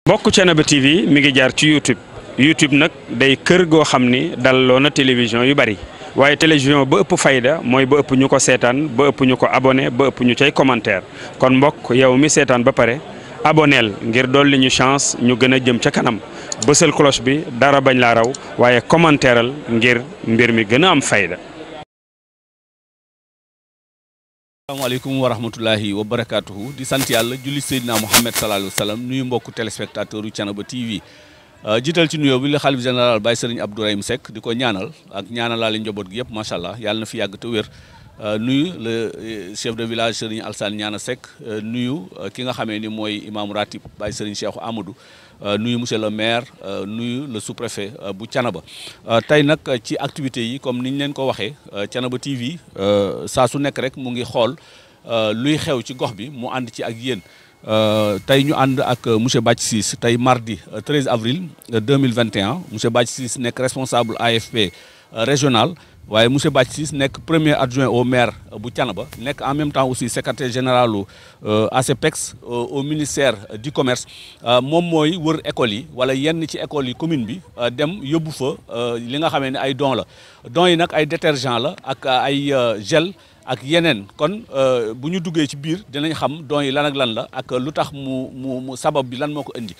mbokk Thiénaba TV mi ngi jaar ci YouTube nag day kër goo xam ni dalloo na télévision yu bari waaye télévision ba ëpp fayda mooy ba ëpp ñu ko seetaan ba ëpp ñu ko abonné ba ëpp ñu cay commentaire kon mbokk yow mi seetaan ba pare aboneel ngir dolli ñu chance ñu gën a jëm ca kanam bësal cloche bi dara bañ laa raw waaye commentaireal ngir mbir mi gën a am fayda. asalaamaaleykum wa rahmatullahi wa barakaatuhu di sant yàlla julli Seydina Mouhamed sallallahu alayhi wa sallam nuyu mbokku téléspectateur yu Thiénaba TV jiital ci nuyoo bi la xalif général Baye Serigne Abdourahim Seck di ko ñaanal ak ñaanalaale njaboot gi yëpp macha allah yàlla na fi yàgg te wér nuyu le chef de village Serigne Alsane Ñaana Seck nuyu ki nga xamee ni mooy imam ratib Baye Serigne Cheikh Amadou nuyu monsieur le maire nuyu le sous-préfet bu Thiénaba tey nag ci activités yi comme niñ leen ko waxee Thiénaba TV saa su nekk rek mu ngi xool luy xew ci gox bi mu ànd ci ak yéen tey ñu ànd ak monsieur Bathie Ciss tey mardi 13 avril 2021 monsieur Bathie Ciss nekk responsable AFP régional waaye monsieur Bathie Ciss nekk premier adjoint au maire bu Thiénaba nekk en même temps aussi secrétaire général ACPEX au ministère du commerce moom mooy wër écoles yi wala yenn ci écoles yi commune bi dem yóbbu fa li nga xamee ne ay dons la dons yi nag ay détergent la ak ay gel ak yeneen kon bu ñu duggee ci biir dinañ xam dons yi lan ak lan la ak lu tax mu sabab bi lan moo ko indi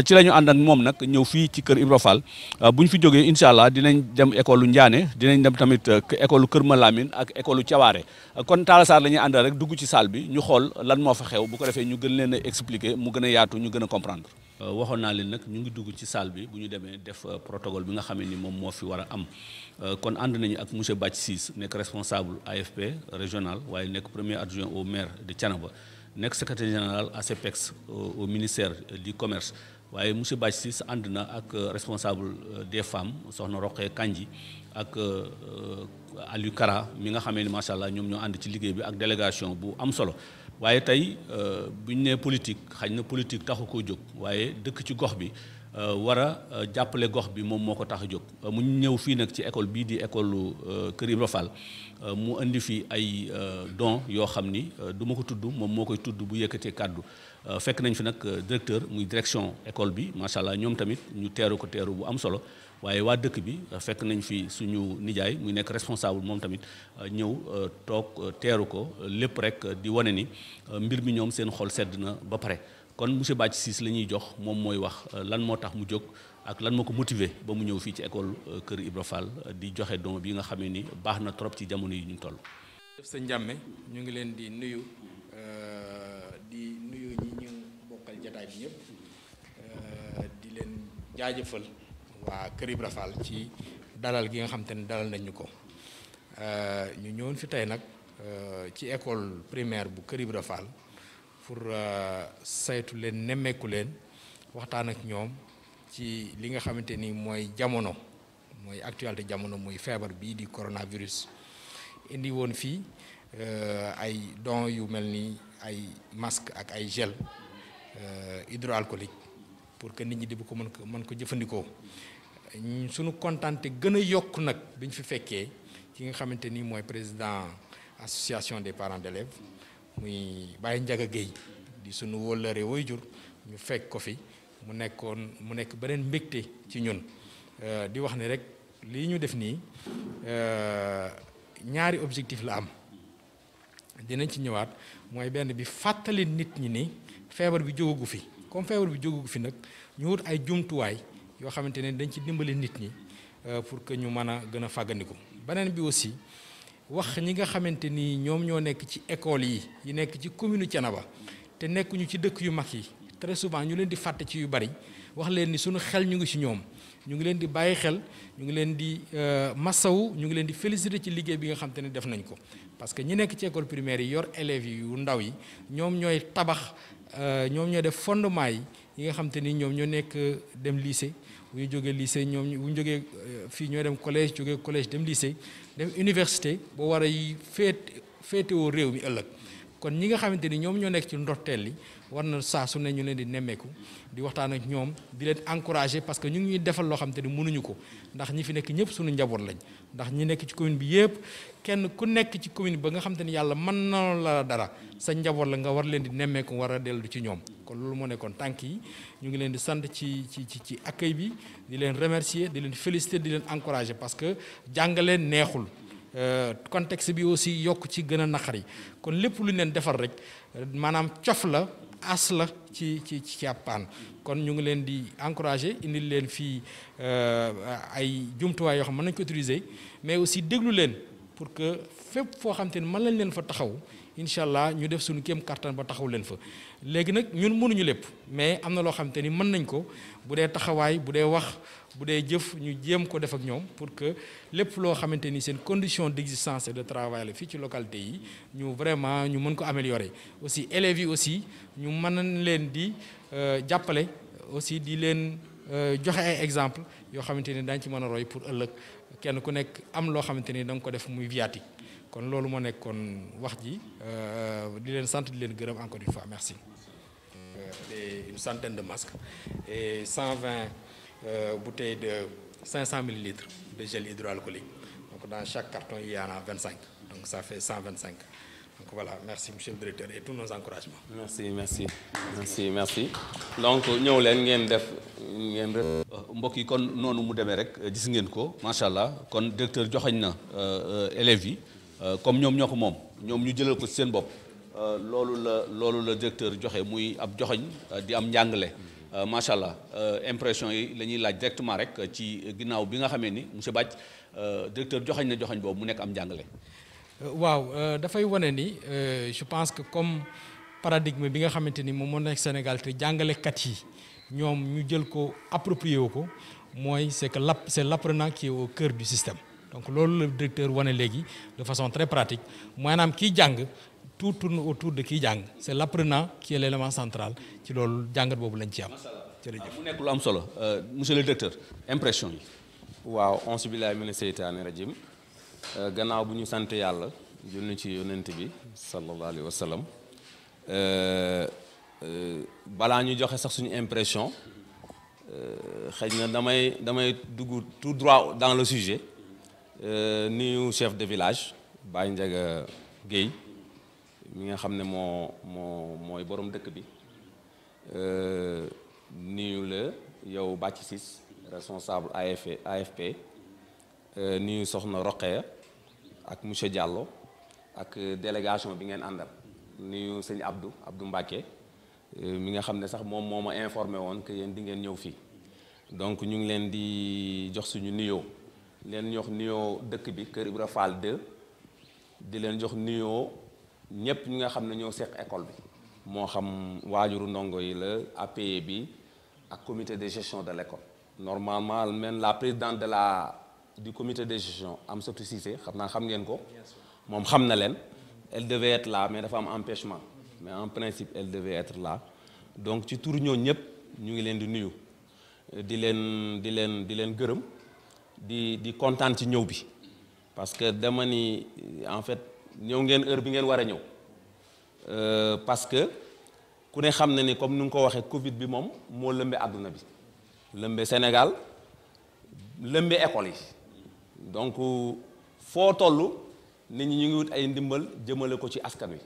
ci la ñu ànd ak moom nag ñëw fii ci kër Ibra Fall bu ñu fi jógee incha allah dinañ dem école lu Ndiané dinañ dem tamit école Kër Malamine ak école Thiawaré kon Talla Sarr la ñuy àndal rek dugg ci salle bi ñu xool lan moo fa xew bu ko defee ñu gën leen a expliquer mu gën a yaatu ñu gën a comprendre. waxoon naa leen nag ñu ngi dugg ci salle bi bu ñu demee def protocole bi nga xam ne ni moom moo fi war a am kon ànd nañu ak monsieur Bathie Ciss nekk responsable AFP régional waaye nekk premier adjoint au maire de Thiénaba nekk secrétaire général ACPEX au ministère du commerce waaye monsieur Bathie Ciss ànd na ak responsable des femmes soxna Roqee Kanji ak Aliou Kara mi nga xamee ni macha allah ñoom ñoo ànd ci liggéey bi ak délégation bu am solo waaye tey bu ñu nee politique xañ na politique taxu koo jóg waaye dëkk ci gox bi war a jàppale gox bi moom moo ko tax a jóg mu ñëw fii nag ci école bii di école Kër Ibra Fall mu indi fi ay dons yoo xam ni du ma ko tudd moom moo koy tudd bu yëkkatee kàddu fekk nañ fi nag directeur muy direction école bi macha allah ñoom tamit ñu teeru ko teeru bu am solo waaye waa dëkk bi fekk nañ fi suñu nijaay muy nekk responsable moom tamit ñëw toog teeru ko lépp rek di wane ni mbir mi ñoom seen xol sedd na ba pare kon monsieur Bathie Ciss la ñuy jox moom mooy wax lan moo tax mu jóg ak lan moo ko motiver ba mu ñëw fii ci école Kër Ibra Fall di joxe don bi nga xamee ni baax na trop ci jamono yi ñu toll. def sa njàmme ñu ngi leen di nuyu ñi ñu bokkal jataay bi ñëpp di leen jaajëfal waa Kër Ibra Fall ci dalal gi nga xam te ne dalal nañ ñu ko ñu ñëwoon fi tey nag ci école primaire bu Kër Ibra Fall pour saytu leen nemmeeku leen waxtaan ak ñoom ci li nga xamante ni mooy jamono mooy actualité jamono muy feebar bii di coronavirus indi woon fii ay dons yu mel ni ay masque ak ay gel hydroalcoolique pour que nit ñi di bu ko mën ko jëfandikoo suñu kontaante gën a yokk nag bi ñu fi fekkee ki nga xamante ni mooy président association des parents d'élèves muy Baye Ndiaga Gueye di sunu wóllëre waajur ñu fekk ko fi mu nekk beneen mbégte ci ñun di wax ne rek lii ñu def nii ñaari objectif la am dinañ ci ñëwaat mooy benn bi fàttali nit ñi ni feebar bi jógagu fi comme feebar bi jógagu fi nag ñu wut ay jumtuwaay yoo xamante ne dañ ci dimbali nit ñi pour que ñu mën a gën a fàggandiku beneen bi aussi wax ñi nga xamante ni ñoom ñoo nekk ci école yi nekk ci commune Thiénaba te nekkuñu ci dëkk yu mag yi très souvent ñu leen di fàtte ci yu bari wax leen ni suñu xel ñu ngi ci ñoom ñu ngi leen di bàyyi xel ñu ngi leen di massawu ñu ngi leen di féliciter ci liggéey bi nga xamante ne def nañ ko parce que ñi nekk ci école primaire yi yor élèves yi yu ndaw yi ñoom ñooy tabax ñoom ñooy def fondement yi nga xamante ni ñoom ñoo nekk dem lycée bu ñu jógee lycée ñoom bu ñu jógee fii ñoo dem collège jógee collège dem lycée dem université boo war a féetewoo réew mi ëllëg kon ñi nga xamante ni ñoom ñoo nekk ci ndorteel li war na saa su ne ñu leen di nemmeeku di waxtaan ak ñoom di leen encourager parce que ñu ngi ñuy defal loo xamante ni mënuñu ko ndax ñi fi nekk ñëpp suñu njaboot lañ ndax ñi nekk ci commune bi yëpp kenn ku nekk ci commune ba nga xamante ni yàlla mën na la dara sa njaboot la nga war leen di nemmeeku war a dellu ci ñoom kon loolu moo nekkoon tànk yi ñu ngi leen di sant ci accueil bi di leen remercier di leen féliciter di leen encourager parce que jàngale neexul contexte bi aussi yokk ci gën a naqari kon lépp lu leen defal rek maanaam cof la as la ci ab paan kon ñu ngi leen di encourager indil leen fii ay jumtuwaay yoo xam mën nañ ko utiliser mais aussi déglu leen pour que fépp foo xam te ne mën lañ leen fa taxaw incha allah ñu def suñu kéem kattan ba taxaw leen fa léegi nag ñun mënuñu lépp mais am na loo xam te ni mën nañ ko bu dee taxawaay bu dee wax bu dee jëf ñu jéem ko def ak ñoom pour que lépp loo xamante ni seen condition d'existence et de travail la fii ci localité yi ñu vraiment ñu mën ko améliorer aussi élèves yi aussi ñu mën leen di jàppale aussi di leen joxe ay exemple yoo xamante ni dañ ci mën a roy pour ëllëg kenn ku nekk am loo xamante ni da nga ko def muy viatique kon loolu moo nekkoon wax ji di leen sant di leen gërëm encore une fois merci. Une centaine de masques et 120 bouteilles de 500 millilitres de gel hydroalcoolique. Donc dans chaque carton il y en a 25. Donc ça fait 125. Donc voilà, merci monsieur le directeur et tous nos encouragements. Merci. Donc ñëw leen ngeen def ngeen mbokk yi kon noonu mu demee rek gis ngeen ko macha allah kon directeur joxañ na élèves yi comme ñoom ñoo ko moom ñoom ñu jëlal ko ci seen bopp loolu la directeur joxe muy ab joxañ di am njàngale macha allah impression yi la ñuy laaj directement rek ci ginnaaw bi nga xamee ni monsieur Bathie directeur joxañ na joxañ boobu mu nekk am njàngale. waaw dafay wane ni je pense que comme paradigme bi nga xamante ni moom moo nekk Sénégal te jàngalekat yi ñoom ñu jël ko approprié wu ko mooy c'est l'apprenant qui est au cœur du système donc loolu la directeur wane léegi de façon très pratique maanaam kiy jàng tout tourne autour de kiy jàng c'est l'apprenant qui est l'élément central ci loolu jàngat boobu lañ ci am. jërëjëf mu nekk lu am solo monsieur le directeur impression yi. waaw onsu billahi mina seytaani rajim gannaaw bu ñu sant yàlla julli ci yonent bi sallallahu alayhi wa sallam balaa ñu joxe sax suñu impression xëy na damay dugg tout droit dans le sujet nuyu chef de village Baye Ndiaga Guèye mi nga xam ne mooy borom dëkk bi nuyu la yow Bathie Ciss responsable AFP nuyu soxna Roqeya ak monsieur Diallo ak délégation bi ngeen àndal nuyu sëñ Abdou Mbacké mi nga xam ne sax moom moo ma informé woon que yéen di ngeen ñëw fii donc ñu ngi leen di jox suñu nuyoo leen jox nuyoo dëkk bi Kër Ibra Fall 2 di leen jox nuyoo ñépp ñi nga xam ne ñoo seq école bi moo xam waajuru ndongo yi la APE bi ak comité de gestion de l'école normalement même la présidente du comité de gestion Amsatou Cissé xam ngeen ko moom xam na leen elle devait être là mais dafa am empêchement mais en principe elle devait être là donc ci tur ñooñu ñëpp ñu ngi leen di nuyu di leen gërëm di kontaan ci ñëw bi parce que dama ni en fait ñëw ngeen heure bi ngeen war a ñëw parce que ku ne xam na ni comme ni nga ko waxee Covid bi moom moo lëmbe àdduna bi lëmbe Sénégal lëmbe école yi donc foo toll nit ñi ñu ngi wut ay ndimbal jëmale ko ci askan wi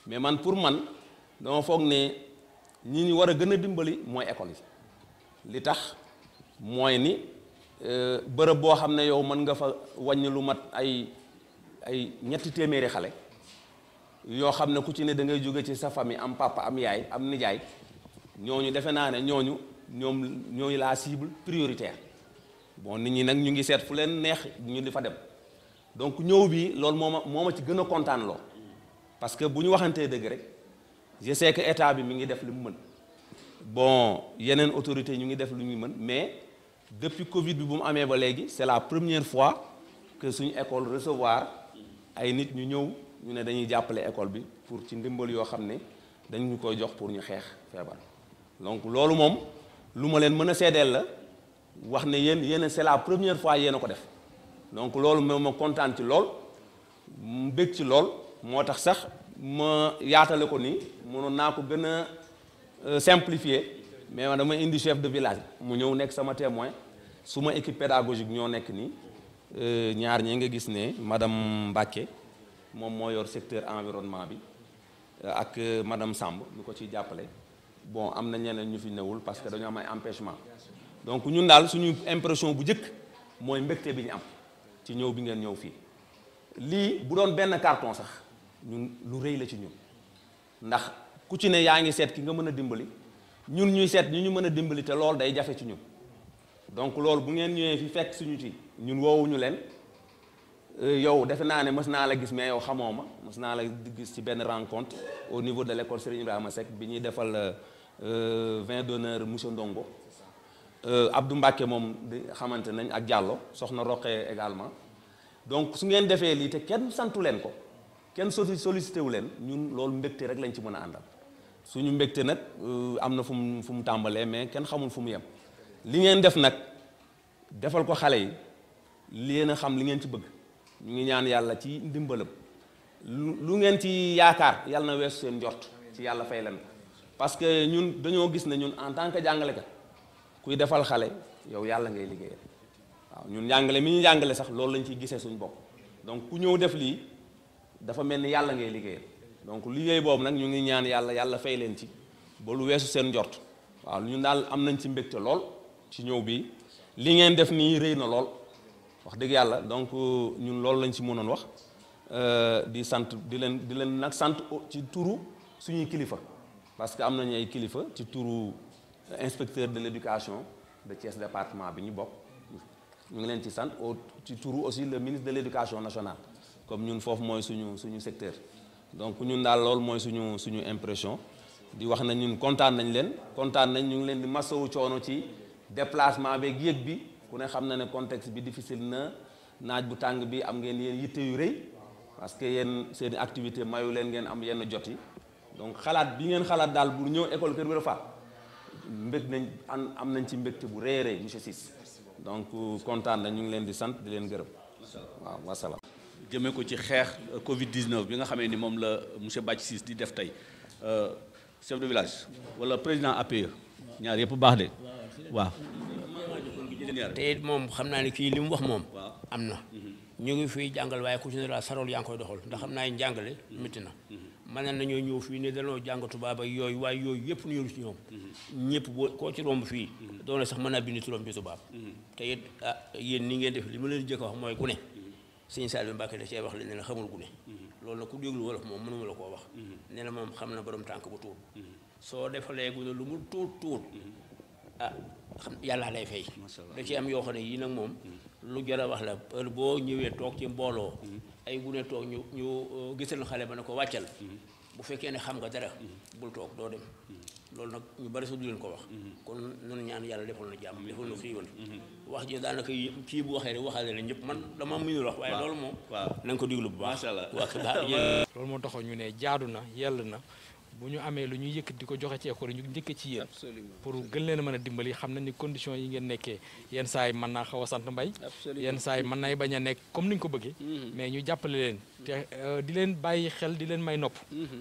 mais man pour man dama foog ne ñi ñu war a gën a dimbali mooy école yi li tax mooy ni bërëb boo xam ne yow mën nga fa wàññi lu mat ay ñetti téeméeri xale yoo xam ne ku ci ne da ngay jóge ci sa famille am papa am yaay am nijaay ñooñu defe naa ne ñooy la cible prioritaire bon nit ñi nag ñu ngi seet fu leen neex ñu di fa dem donc ñëw bi loolu moo ma ci gën a kontaan loo parce que bu ñu waxantee dëgg rek je sais que état bi mi ngi def li mu mën bon yeneen autorités ñu ngi def lu ñu mën mais depuis Covid bi bu mu amee ba léegi c'est la première fois que suñu école recevoir ay nit ñu ñëw ñu ne dañuy jàppale école bi pour ci ndimbal yoo xam ne dañu koy jox pour ñu xeex feebar donc loolu moom lu ma leen mën a seedeel la wax ne yéen c'est la première fois yéen a ko def donc loolu moom ma kontaan ci lool mu bég ci lool moo tax sax ma yaatale ko nii mënoon naa ko gën a simplifier mais man dama indi chef de village mu ñëw nekk sama témoin suma équipe pédagogique ñoo nekk nii ñaar ñi nga gis ne madame Mbacke moom moo yor secteur environnement bi ak madame Samb ñu ko ciy jàppale bon am na ñeneen ñu fi newul parce que dañu am ay empêchement donc ñun daal suñu impression bu njëkk mooy mbégte bi ñu am ci ñëw bi ngeen ñëw fii lii bu doon benn carton sax ñun lu rëy la ci ñun ndax ku ci ne yaa ngi seet ki nga mën a dimbali ñun ñuy seet ñu mën a dimbali te loolu day jafe ci ñun donc loolu bu ngeen ñëwee fi fekk suñu ci ñun woowuñu leen yow defe naa ne mës naa la gis mais yow xamoo ma mës naa la gis ci benn rencontre au niveau de l'école Serigne Ibrahima Seck bi ñuy defal vin d'honneur monsieur Ndongo Abdou Mbacke moom di xamante nañ ak Diallo soxna Roqee également donc su ngeen defee lii te kenn santu leen ko kenn sollicité wu leen ñun loolu mbégte rek lañ ci mën a àndal suñu mbégte nag am na fu mu tàmbalee mais kenn xamul fu mu yem li ngeen def nag defal ko xale yi leen a xam li ngeen ci bëgg ñu ngi ñaan yàlla ci ndimbalam lu ngeen ci yaakaar yàlla na weesu seen njort ci yàlla fay leen ko parce que ñun dañoo gis ne ñun en tant que jàngalekat kuy defal xale yow yàlla ngay liggéeyal waaw ñun njàngale mi ñu jàngale sax loolu lañ ciy gisee suñu bopp donc ku ñëw def lii dafa mel ni yàlla ngay liggéeyal donc liggéey boobu nag ñu ngi ñaan yàlla fay leen ci ba lu weesu seen njort waaw ñun daal am nañ ci mbégte lool ci ñëw bi li ngeen def nii rëy na lool wax dëgg yàlla donc ñun loolu lañ ci mënoon wax di sant di leen nag sant ci turu suñuy kilifa parce que am nañu ay kilifa ci turu inspecteur de l'éducation de Thiès département bi ñu bokk ñu ngi leen ci sant ci turu aussi le ministre de l'éducation nationale comme ñun foofu mooy suñu secteur donc ñun daal loolu mooy suñu impression di wax na ñun kontaan nañ ñu ngi leen di masawu coono ci déplacement beeg yéeg bi ku ne xam na ne contexte bi difficile na naaj bu tàng bi am ngeen yéen yitte yu rëy parce que yéen seen activité mayu leen ngeen am yenn jot yi donc xalaat bi ngeen xalaat daal bu ñëw école Kër Ibra Fall mbég nañ am nañ ci mbégte bu rëy rëy monsieur Ciss donc kontaan na ñu ngi leen di sant di leen gërëm waaw wasalaam. jëmee ko ci xeex Covid 19 bi nga xamee ni moom la monsieur Bathie Ciss di def tey chef de village wala président APE ñaar yëpp baax de waaw. te it moom xam naa ne kii li mu wax moom am na ñu ngi fiy jàngal waaye ku ci ne la sarol yaa ngi koy doxal ndax xam naa ne njàngale métti na mën nañoo ñëw fii ne danoo jàng tubaab ak yooyu waaye yooyu yëpp nu yoru ci ñoom ñëpp boo koo ci romb fii doone sax mën naa bind turam bi tubaab te it yéen ni ngeen def li ma leen jëkk a wax mooy gune Sëñ Saliou Mbacké da cee wax li ne la xamul gune loolu nag ku déglu wolof moom mënuma la koo wax ne la moom xam na borom tànk bu tuut soo defalee gune lu mu tuut xam yàlla lay fay da ci am yoo xam ne yii nag moom lu jar a wax la heure boo ñëwee toog ci mbooloo ay gune toog ñu gisal xale ba ne ko wàccal bu fekkee ne xam nga dara bul toog doo dem loolu nag ñu bari su du leen ko wax kon nunu ñaan yàlla defal na jàmm defal na xiiwal wax ji daanaka kii bu waxee rek waxaale la ñëpp man dama mënul wax waaye loolu moom na nga ko diglu bu baax loolu moo taxoon ñu ne jaadu na yell na bu ñu amee lu ñuy yëkkati di ko joxe ci école yi ñu njëkk ci yéen pour gën leen a mën a dimbali xam nañ ni conditions yi ngeen nekkee yenn saa yi mën naa xaw a sant mbay yenn saa yi mën nay bañ a nekk comme ni ñu ko bëggee mais ñu jàppale leen te di leen bàyyi xel di leen may nopp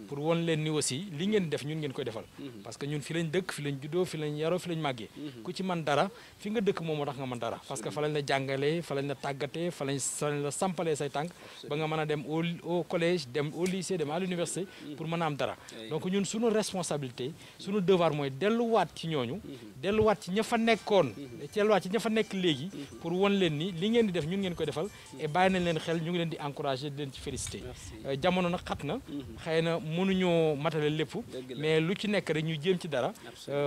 pour won leen ni aussi li ngeen def ñun ngeen koy defal parce que ñun fi lañ dëkk fi lañ juddoo fi lañ yaroo fi lañ màggee ku ci man dara fi nga dëkk moom moo tax nga mën dara parce que fa lañ la jàngalee fa lañ la tàggatee fa lañ la sampalee say tànk ba nga mën a dem au collège dem au lycée dem à l'université pour mën a am dara donc ñun suñu responsabilité suñu devoir mooy delluwaat ci ñooñu delluwaat ci ña fa nekkoon delluwaat ci ña fa nekk léegi pour won leen ni li ngeen di def ñun ngeen koy defal et bàyyi nañ leen xel ñu ngi leen di encourager di leen ci féliciter jamono nag xat na xëy na mënuñoo matale lépp mais lu ci nekk rek ñu jéem ci dara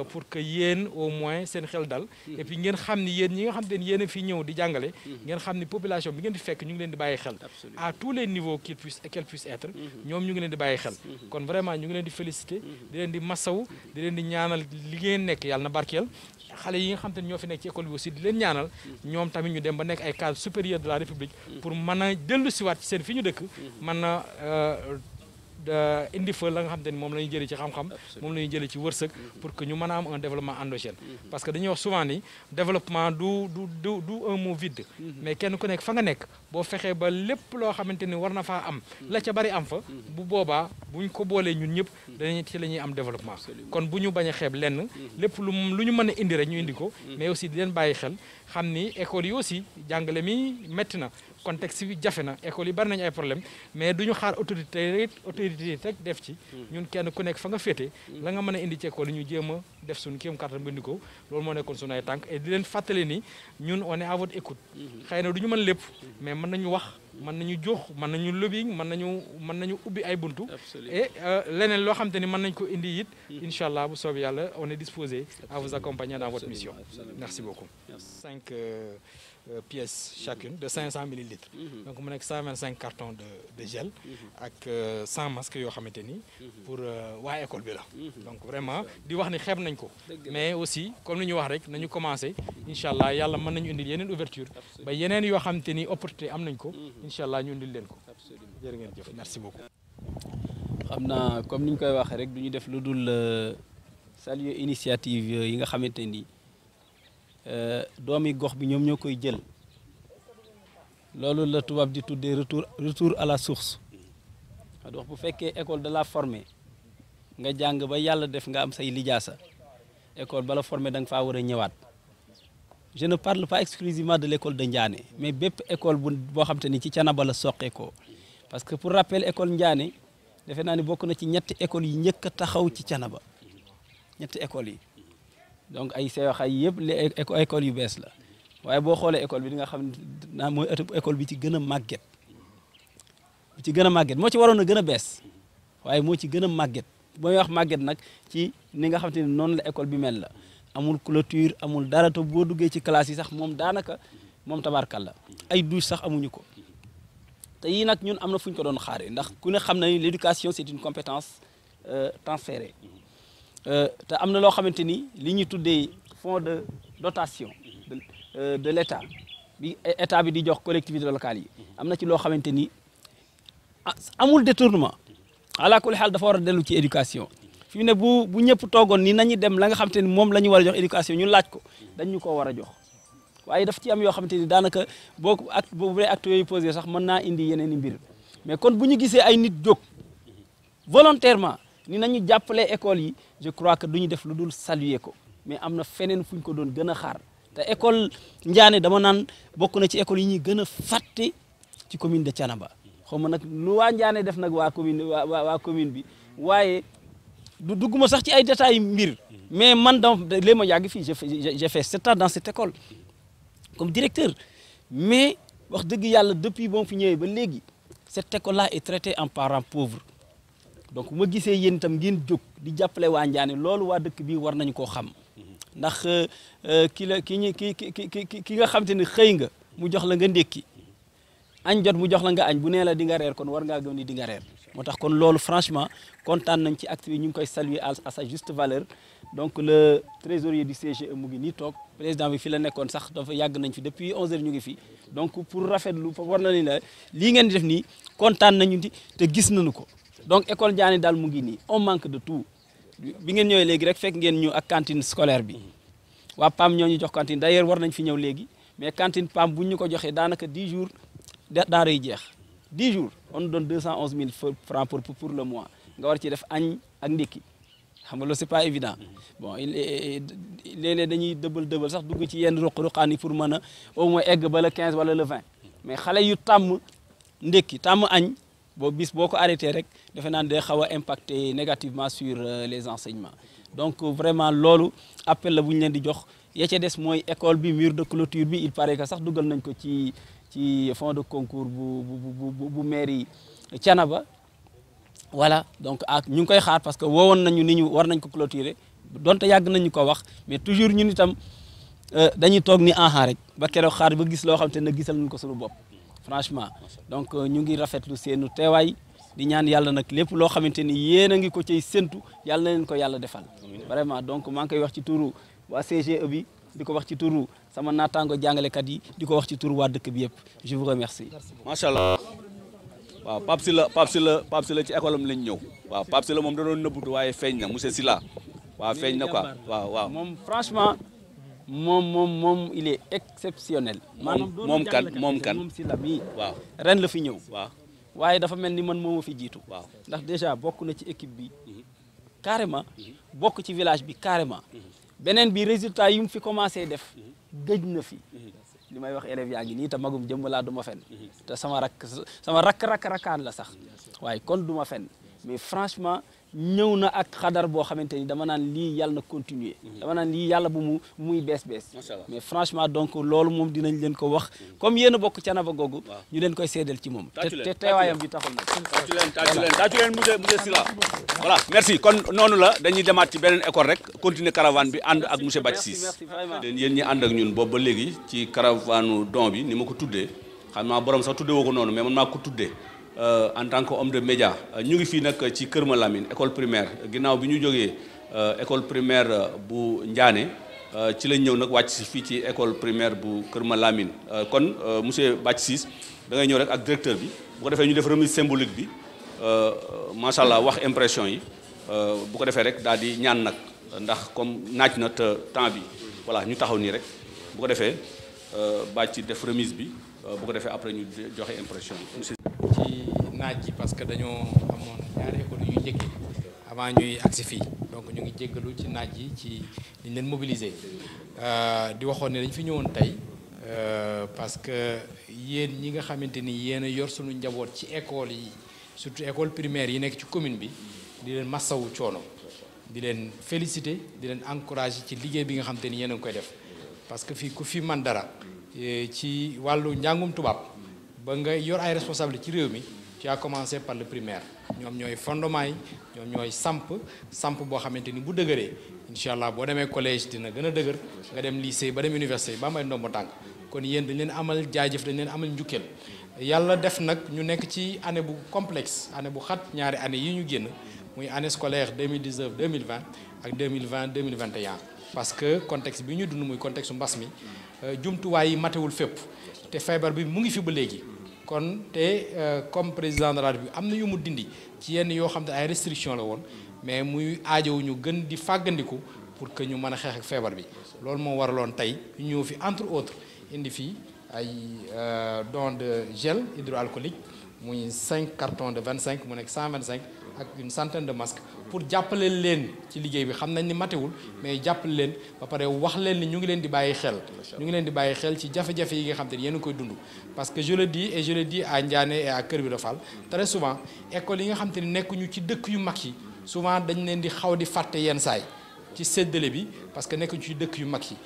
pour que yéen au moins seen xel dal et puis ngeen xam ni yéen ñi nga xam te ne yéen a fi ñëw di jàngale ngeen xam ni population bi ngeen di fekk ñu ngi leen di bàyyi xel à tous les niveaux qu'elle puisse être ñoom ñu ngi leen di bàyyi xel kon vraiment ñu ngi leen di féliciter di leen di massaw di leen di ñaanal li ngeen nekk yàlla na barkeel xale yi nga xam te ne ñoo fi nekk ci école bi aussi di leen ñaanal ñoom tamit ñu dem ba nekk ay cadres supérieurs de la République pour mën a dellu siwaat ci seen fi ñu dëkk mën a indi fa la nga xam te ni moom la ñuy jëlee ci xam-xam moom la ñuy jëlee ci wërsëg pour que ñu mën a am un développement endogène parce que dañuy wax souvent ni développement du un mot vide mais kenn ku nekk fa nga nekk boo fexee ba lépp loo xamante ni war na faa am la ca bari am fa bu boobaa buñ ko boolee ñun ñëpp dañuy ci la ñuy am développement kon bu ñu bañ a xeeb lenn lépp lu ñu mën a indi rek ñu indi ko mais aussi di leen bàyyi xel xam ni école yi aussi jàngale mi métti na contexte bi jafe na école yi bari nañu ay problème mais du ñu xaar autorité rek def ci ñun kenn ku nekk fa nga féete la nga mën a indi ci école yi ñu jéem a def suñu kéem kàttan bindi ko loolu moo nekkoon suñu ay tànk et di leen fàttali ni ñun on est à votre écoute xëy na du ñu mën lépp mais mën nañu wax mën nañu jox mën nañu lobbying mën nañu ubbi ay buntu et leneen loo xam te ni mën nañ ko indi it incha allah bu soobee yàlla on est disposé à vous accompagner dans votre mission merci beaucoup 5 pièces chacune de 500 millilitres donc mu nekk 125 cartons de gel ak 100 masques yoo xamante ni pour waa école bi la donc vraiment di wax ni xeeb nañ ko mais aussi comme ni ñu wax rek nañu commencé incha allah yàlla mën nañu indil yeneen ouverture ba yeneen yoo xamante ni opportunité am nañ ko incha allah ñu indil leen ko jërë ngeen jëf merci beaucoup xam naa comme ni ñu koy waxee rek du ñu def lu dul saluer initiative yi nga xamante ni doomi gox bi ñoom ñoo koy jël loolu la tubaab di tuddee retour à la source wax bu fekkee école de la formé nga jàng ba yàlla def nga am say lijaasa école bala formé da nga faa war a ñëwaat je ne parle pas exclusivement de l'école de Ndiané mais bépp école boo xam te ni ci Thiénaba la soqeekoo parce que pour rappel école Ndiané defe naa ni bokk na ci ñetti écoles yi njëkk a taxaw ci Thiénaba ñetti écoles yi donc ay sewaxay yëpp les écoles yu bees la waaye boo xoolee école bi di nga xam ne mooy école bi ci gën a màgget moo ci waroon a gën a bees waaye moo ci gën a màgget booy wax màgget nag ci ni nga xam te ne noonu la école bi mel la amul clôture amul dara te boo duggee ci classe yi sax moom daanaka moom tabarkalla ay douche sax amuñu ko te yii nag ñun am na fu ñu ko doon xaaree ndax ku ne xam na ni l'éducation c'est une compétence transférée te am na loo xamante ni li ñuy tuddee fonds de dotation de l'État bi état bi di jox collectivités locales yi am na ci loo xamante ni amul détournement ala kulli xaal dafa war a dellu ci éducation fi mu ne bu ñëpp toogoon ni nañu dem la nga xamante ni moom la ñu war a jox éducation ñu laaj ko dañ ñu ko war a jox waaye daf ci am yoo xamante ni daanaka boo dee acte yooyu posé sax mën naa indi yeneen i mbir mais kon bu ñu gisee ay nit jóg volontairement ni nañu jàppale école yi je crois que du ñu def lu dul saluer ko mais am na feneen fu ñu ko doon gën a xaar te école Ndiané dama naan bokk na ci école yi ñuy gën a fàtte ci commune de Thiénaba xaw ma nag lu waa Ndiané def nag waa commune bi waaye du dugguma sax ci ay détails mbir mais man léegi ma yàgg fii j'ai fait 7 ans dans cette école comme directeur mais wax dëgg yàlla depuis ba mu fi ñëwee ba léegi cette école là est traitée en parent pauvre donc bu ma gisee yéen itam ngeen jóg di jàppale waa Ndiané loolu waa dëkk bi war nañu koo xam ndax ki nga xam te ne xëy nga mu jox la nga ndékki añ jot mu jox la nga añ bu nee la di nga reer kon war ngaa gëm ni di nga reer moo tax kon loolu franchement kontaan nañ ci acte bi ñu ngi koy saluer à sa juste valeur donc le trésorier du CGE mu ngi nii toog président bi fi la nekkoon sax dafa yàgg nañ fi depuis 11 heures ñu ngi fi donc pour rafetlu war na ni la lii ngeen di def nii kontaan nañu te gis nañu ko donc école Ndiané daal mu ngi nii on manque de tout bi ngeen ñëwee léegi rek fekk ngeen ñu ak cantine scolaire bi waa PAM ñoo ñu jox cantine d'ailleurs war nañ fi ñëw léegi mais cantine PAM bu ñu ko joxee daanaka 10 jours denrée yi jeex 10 jours on donne 211 000 francs pour le mois nga war ci def añ ak ndékki xam nga loolu c'est pas évident bon léeg-léeg dañuy dëbal sax dugg ci yenn ruq-ruqaan yi pour mën a au moins egg ba le 15 wala le 20 mais xale yu tàmm ndékki tàmm añ bis boo ko arrêté rek defe naa day xaw a impacter négativement sur les enseignements donc vraiment loolu appel la bu ñu leen di jox ya ca des mooy école bi mur de clôture bi il paraît que sax dugal nañ ko ci fonds de concours bu mairie Thiénaba voilà donc ñu ngi koy xaar parce que woowoon nañu ni ñu war nañ ko clôturer donte yàgg nañu ko wax mais toujours ñun itam dañuy toog ni aha rek ba keroog xaar ba gis loo xam te ne gisal nañ ko suñu bopp franchement donc ñu ngi rafetlu seenu teewaay di ñaan yàlla nag lépp loo xamante ni yéen a ngi ko cay séntu yàlla na leen ko yàlla defal vraiment donc maa ngi koy wax ci turu waa CGE bi di ko wax ci turu sama naataango jàngalekat yi di ko wax ci turu waa dëkk bi yëpp je vous remercie. macha allah waaw Pape Sylla ci école am lañ ñëw waaw Pape Sylla moom da doon nëbbutu waaye feeñ na monsieur Sylla waaw feeñ na quoi waaw moom franchement moom il est exceptionnel. moom kan Sylla mii waaw ren la fi ñëw. waaw waaye dafa mel ni man moo ma fi jiitu. waaw ndax déjà bokk na ci équipe bi carrément bokk ci village bi carrément beneen bi résultat yi mu fi commencé def gëj na fi. li may wax élèves yaa ngi nii te magum jëmb laa du ma fen te sama rakkaan la sax waaye kon du ma fen mais franchement ñëw na ak xadar boo xamante ni dama naan lii yàlla na continuer dama naan lii yàlla bu muy bees mais franchement donc loolu moom dinañ leen ko wax comme yéen a bokk Thiénaba googu ñu leen koy seedeel ci moom te teewaayam bi taxul nag tàccu leen monsieur Sylla voilà merci kon noonu la dañuy demaat ci beneen école rek continuer caravane bi ànd ak monsieur Bathie Ciss yéen ñi ànd ak ñun boobu ba léegi ci caravane don bi ni ma ko tuddee xam naa borom sax tuddee woo ko noonu mais man maa ko tuddee en tant que homme de média ñu ngi fii nag ci Kër Malamine école primaire ginnaaw bi ñu jógee école primaire bu Ndiané ci lañ ñëw nag wàcc si fii ci école primaire bu Kër Malamine kon monsieur Bathie Ciss da ngay ñëw rek ak directeur bi bu ko defee ñu def remise symbolique bi macha allah wax impression yi bu ko defee rek daal di ñaan nag ndax comme naaj na te temps bi voilà ñu taxaw nii rek bu ko defee Bathie def remise bi bu ko defee après ñu joxe impression yi. ci naaj ji parce que dañoo amoon ñaari école yu ñu njëkkee avant ñuy agsi fii donc ñu ngi jéggalu ci naaj yi ci liñ leen mobiliser di waxoon ne dañ fi ñëwoon tey parce que yéen ñi nga xamante ni yéen a yor suñu njaboot ci école yi surtout école primaire yi nekk ci commune bi di leen massawu coono di leen féliciter di leen encourager ci liggéey bi nga xamante ni yéen a ngi koy def parce que fii ku fi man dara ci wàllu njàngum tubaab ba nga yor ay responsabilité ci réew mi tu as commencé par le primaire ñoom ñooy fondement yi ñoom ñooy samp boo xamante ni bu dëgëree incha allah boo demee collège dina gën a dëgër nga dem lycée ba dem université ba am ay ndombo tànk kon yéen dañ leen amal jaajëf dañ leen amal njukkeel yàlla def nag ñu nekk ci année bu complexe année bu xat ñaari année yi ñu génn muy année scolaire 2019 2020 ak 2020 2021 parce que contexte bi ñu dund muy contexte mbas mi jumtuwaay yi matewul fépp te feebar bi mu ngi fi ba léegi kon te comme président de la République am na yu mu dindi ci yenn yoo xam ne ay restrictions la woon mais muy aajowu ñu gën di fàggandiku pour que ñu mën a xeex ak feebar bi loolu moo waraloon tey ñu ñëw fi entre autres indi fii ay don de gel hydroalcoolique muy 5 cartons de 25 mu nekk 125 ak une centaine de masques pour jàppale leen ci liggéey bi xam nañ ni matewul mais jàppale leen ba pare wax leen ni ñu ngi leen di bàyyi xel ñu ngi leen di bàyyi xel ci jafe-jafe yi nga xam te ni yéen a koy dund parce que je le dis et je le dis à Ndiané et à Kër Ibra Fall très souvent école yi nga xam te ni nekkuñu ci dëkk yu mag yi souvent dañ leen di xaw di fàtte yenn saay ci séddale bi parce que nekkuñu ci dëkk yu mag yi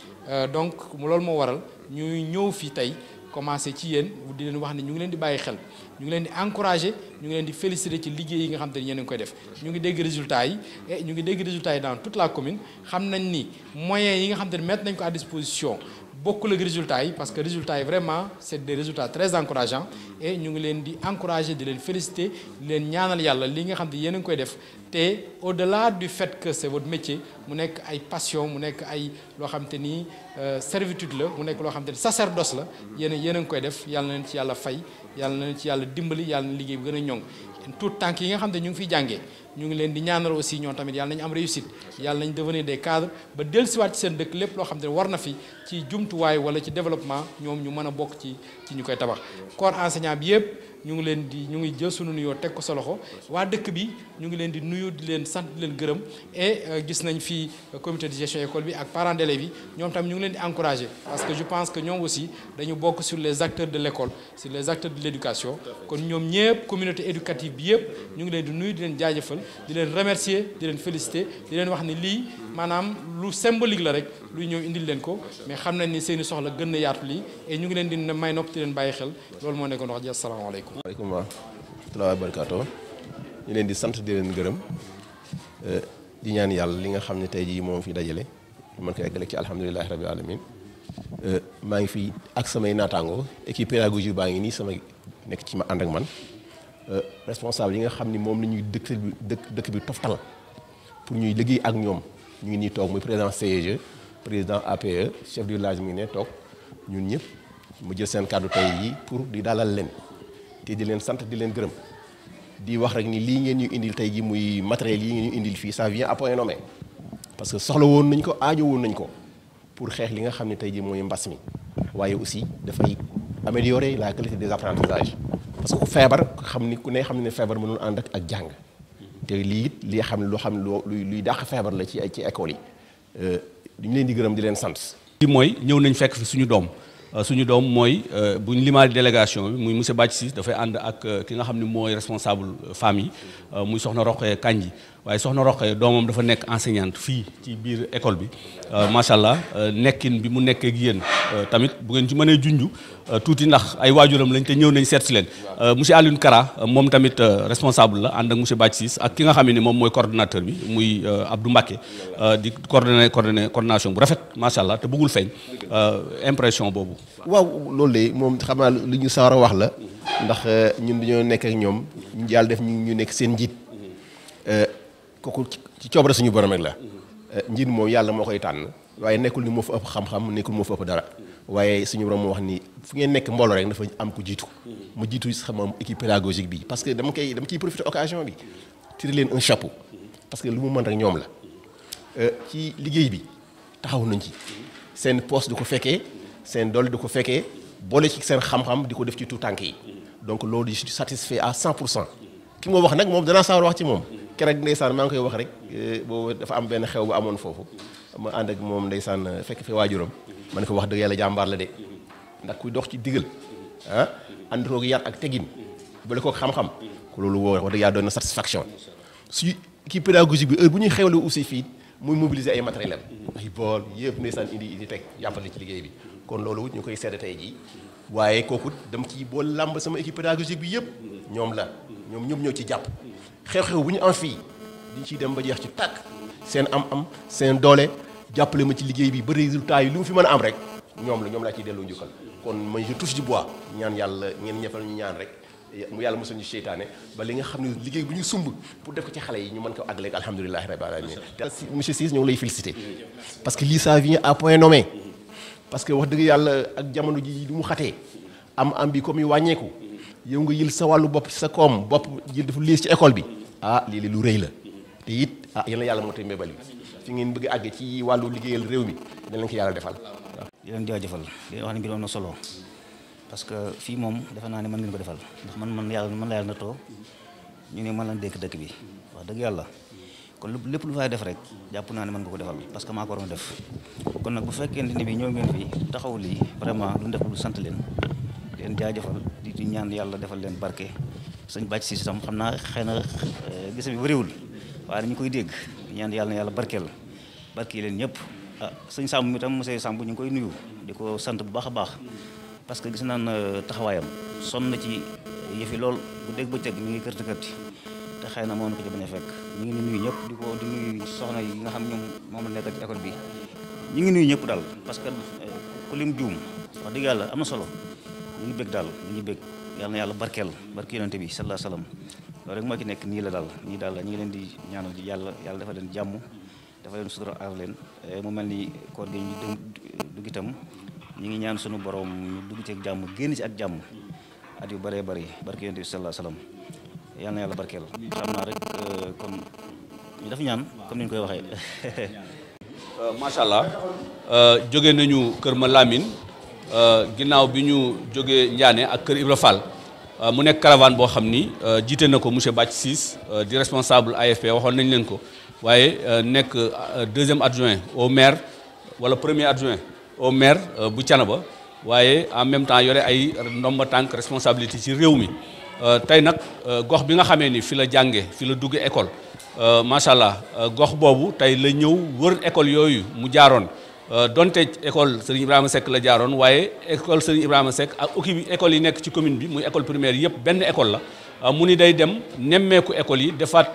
donc loolu moo waral ñuy ñëw fii tey commencé ci yéen di leen wax ne ñu ngi leen di bàyyi xel ñu ngi leen di encouragé ñu ngi leen di félicité ci liggéey yi nga xam te ni yéen a ngi koy def ñu ngi dégg résultats yi et ñu ngi dégg résultats yi dans toute la commune xam nañ ni moyens yi nga xam te ni mettre nañ ko à disposition bokkul ak résultats yi parce que résultats yi vraiment c'est des résultats très encourageants et ñu ngi leen di encouragé di leen félicité di leen ñaanal yàlla li nga xam te yéen a ngi koy def te au-delà du fait que c'est votre métier mu nekk ay passion mu nekk ay loo xam te ni servitude la mu nekk loo xam te ni sacerdoce la yéen a ngi koy def yàlla na leen ci yàlla fay yàlla na leen ci yàlla dimbali yàlla na liggéey bi gën a ñoŋ tout tànk yi nga xam te ñu ngi fiy jàngee ñu ngi leen di ñaanal aussi ñoom tamit yàlla nañu am réussite yàlla nañ devenir des cadres ba dellusiwaat ci seen dëkk lépp loo xam te ne war na fi ci jumtuwaay wala ci développement ñoom ñu mën a bokk ci ñu koy tabax corps enseignant bi yëpp ñu ngi jël sunu nuyoo teg ko sa loxo waa dëkk bi ñu ngi leen di nuyu di leen sant di leen gërëm et gis nañ fii comité de gestion école bi ak parents d'élèves yi ñoom tam ñu ngi leen di encourager parce que je pense que ñoom aussi dañu bokk sur les acteurs de l'école sur les acteurs de l'éducation kon ñoom ñëpp communauté éducative bi yëpp ñu ngi leen di nuyu di leen jaajëfal di leen remercier di leen féliciter di leen wax ni lii maanaam lu symbolique la rek luy ñëw indil leen ko mais xam nañ ni seeni soxla gën na yaatu lii et ñu ngi leen di may nopp di leen bàyyi xel loolu moo nekkoon wax ji asalaamaaleykum. waaleykum wa rahmatullaahi wa barakaatuh ñu leen di sant di leen gërëm di ñaan yàlla li nga xam ne tey jii moom fi dajale ñu mën ko eggale ci alhamdulilahi rabbil alamin maa ngi fi ak samay naataango équipe pédagogique baa ngi nii sama nekk ci ma ànd ak man responsable yi nga xam ni moom la ñuy dëkk bi toftal pour ñuy liggéey ak ñoom ñu ngi nii toog muy président CEG président APE chef du village mi ngi ne toog ñun ñëpp mu jël seen kàddu tey yi pour di dalal leen te di leen sant di leen gërëm di wax rek ni lii ngeen ñu indil tey ji muy matériel yi ngeen ñu indil fii ça vient à point nommé parce que soxla woon nañ ko aajo woon nañ ko pour xeex li nga xam ne tey ji mooy mbas mi waaye aussi dafay améliorer la qualité des apprentissages parce que ku feebar xam ni ku ne xam ne feebar mënul ànd ak jàng te lii it li xam ne loo xam ne luy dàq feebar la ci école yi ñu leen di gërëm di leen sant. li mooy ñëw nañ fekk fi suñu doom mooy buñ limaali délégation bi muy monsieur Bathie Ciss dafay ànd ak ki nga xam ne mooy responsable famille muy soxna Roqee Kanji waaye soxna Roqee doomam dafa nekk enseignante fii ci biir école bi macha allah nekkin bi mu nekkee ak yéen tamit bu ngeen ci mënee junj tuuti ndax ay waajuram lañ te ñëw nañ seet si leen monsieur Alioune Kara moom tamit responsable la ànd ak monsieur Bathie Ciss ak ki nga xam ne moom mooy coordonnateur bi muy Abdou Mbacké di coordination bu rafet macha allah te bëggul feeñ impression boobu. waaw loolu de moom xam naa lu ñu sawar a wax la ndax ñun dañoo nekk ak ñoom ñu yàlla def ñu nekk seen njiit kooku ci coobare suñu borom rek la njiit moom yàlla moo koy tànn waaye nekkul ni moo fa ëpp xam-xam nekkul moo fa ëpp dara waaye suñu borom moo wax ni fu ngeen nekk mbooloo rek dafa am ku jiitu mu jiitu sama équipe pédagogique bi parce que dama ciy profiter occasion bi tirer leen un chapeau parce que lu mu mën rek ñoom la ci liggéey bi taxaw nañ ci seen poste du ko fekkee seen doole du ko fekkee boole ci seen xam-xam di ko def ci tout tànk yi donc loolu je suis satisfait à 100% ki ma wax nag moom danaa sawar wax ci moom keroog ndeysaan maa ngi koy wax rek boobu dafa am benn xew bu amoon foofu ma ànd ak moom ndeysaan fekk fi waajuram ma ne ko wax dëgg yàlla jàmbaar la de ndax kuy dox ci digal ah ànd koog yar ak tegin boole koog xam-xam ko loolu woo wax dëgg yàlla doon na satisfaction su kii pédagogique bi heure bu ñuy xewle aussi fii muy mobiliser ay matériel am ay bool yëpp ndeysaan indi teg jàppale ci liggéey bi kon loolu ñu koy seede tey jii waaye kooku dama ci bool làmb sama équipe pédagogique bi yëpp ñoom la ñoom ñëpp ñoo ci jàpp xew-xew bu ñu am fii diñ ciy dem ba jeex ci tàkk seen am seen doole jàppale ma ci liggéey bi ba résultat yi lu mu fi mën a am rek ñoom laa ciy delloo njukkal kon man je touche du bois ñaan yàlla ngeen ñefal ñu ñaan rek mu yàlla mosul ñu seytaane ba li nga xam ne liggéey bu ñu sumb pour def ko ci xale yi ñu mën ko àggale ak alhamdulilahi rabbil alamin monsieur Ciss ñoo ngi lay féliciter parce que lii ça vient à point nommé parce que wax dëgg yàlla ak jamono ji lu mu xatee am bi comme yu wàññeeku yow nga yël sa wàllu bopp ci sa koom bopp jël dafa liis ci école bi lii lu rëy la te it yéen la yàlla moo tay mbébal bi fi ngeen bëgg àgge ci wàllu liggéeyal réew mi dañ leen ko yàlla defal waaw di leen jaajëfal di wax ne mbir am na solo parce que fii moom defe naa ne mën ngeen ko defal ndax man la yàlla natoo ñu ne man la dékk dëkk bi wax dëgg yàlla kon lépp lu fay def rek jàpp naa ne mën nga ko defal parce que maa ko waroon def kon nag bu fekkente ni bi ñëw ngeen fi taxaw lii vraiment lu def lu sant leen jaajëfal di ñaan yàlla defal leen barke sëñ Bathie Ciss itam xam naa xëy na gis bi bëriwul waaye dañu koy dégg ñaan yàlla na yàlla barkeel leen ñëpp sëñ Samb mi tam monsieur Samb ñu ngi koy nuyu di ko sant bu baax a baax parce que gis naan taxawaayam sonn na ci yëfi lool bu dégg bëccëg mi ngi kërti te xëy na moo na ko ci bañ a fekk ñu ngi nuyu ñëpp di nuyu soxna yi nga xam ñoom moom la nekk ci école bi ñu ngi nuyu ñëpp daal parce que ku lim juum wax dëgg yàlla am na solo ñu ngi bëgg daal ñu ngi bëgg yàlla na yàlla barkeel yonente bi sallallahu alayhi wasallam loolu rek moo ci nekk nii la daal ñii daal ñu ngi leen di ñaanal yàlla dafa leen jàmm dafa leen sutura aar leen mu mel ni koor gi ñu dugg itam ñu ngi ñaan sunu borom ñu dugg ci ak jàmm génn ci ak jàmm at yu bëree bëri barke yonente bi sallallahu alayhi wasallam yàlla na yàlla barkeel xam naa rek kon ñu def ñaan comme ni ñu koy waxee macha allah jóge nañu Kër Ma Lamine ginnaaw bi ñu jógee Ndiané ak Kër Ibra Fall mu nekk caravane boo xam ni jiite na ko monsieur Bathie Ciss di responsable AFP waxoon nañ leen ko waaye nekk deuxième adjoint au maire wala premier adjoint au maire bu Thiénaba waaye en même temps yore ay ndomba tànk responsabilité ci réew mi tey nag gox bi nga xamee ni fi la jànge fi la dugge école macha allah gox boobu tey la ñëw wër école yooyu mu jaaroon donte école Serigne Ibrahima Seck la jaaroon waaye école Serigne Ibrahima Seck ak école yi nekk ci commune bi muy école primaire yëpp benn école la mu ni day dem nemmeeku école yi defaat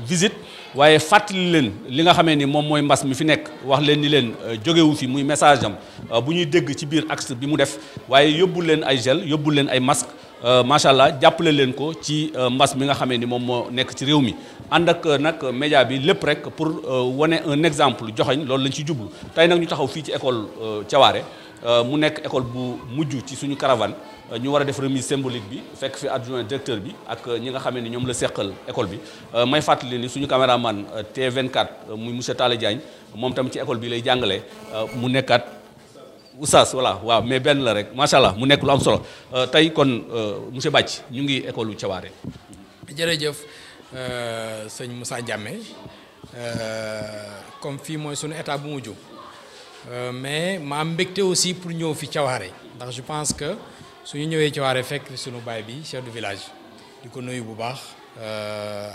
visite waaye fàttali leen li nga xamee ni moom mooy mbas mi fi nekk wax leen ni leen jógewu fi muy message am bu ñuy dégg ci biir axe bi mu def waaye yóbbul leen ay gel yóbbul leen ay masque macha allah jàppale leen ko ci mbas mi nga xamee ni moom moo nekk ci réew mi ànd ak nag média bi lépp rek pour wane un exemple joxoñ loolu lañ ci jublu tey nag ñu taxaw fii ci école Thiawaré mu nekk école bu mujj ci suñu caravane ñu war a def remise symbolique bi fekk fi adjoint directeur bi ak ñi nga xamee ni ñoom la seqal école bi may fàttali ni suñu caméraman T24 muy monsieur Talla Diagne moom tam ci école bi lay jàngale mu nekkaat oustaz voilà waaw mais benn la rek macha allah mu nekk lu am solo tey kon monsieur Bathie ñu ngi école u Thiawaré. jërëjëf sëñ Moussa Diamé comme fii mooy sunu état bu mujj mais ma am mbégte aussi pour ñëw fi Thiawaré ndax je pense que suñu ñëwee Thiawaré fekk sunu baay bi chef de village di ko nuyu bu baax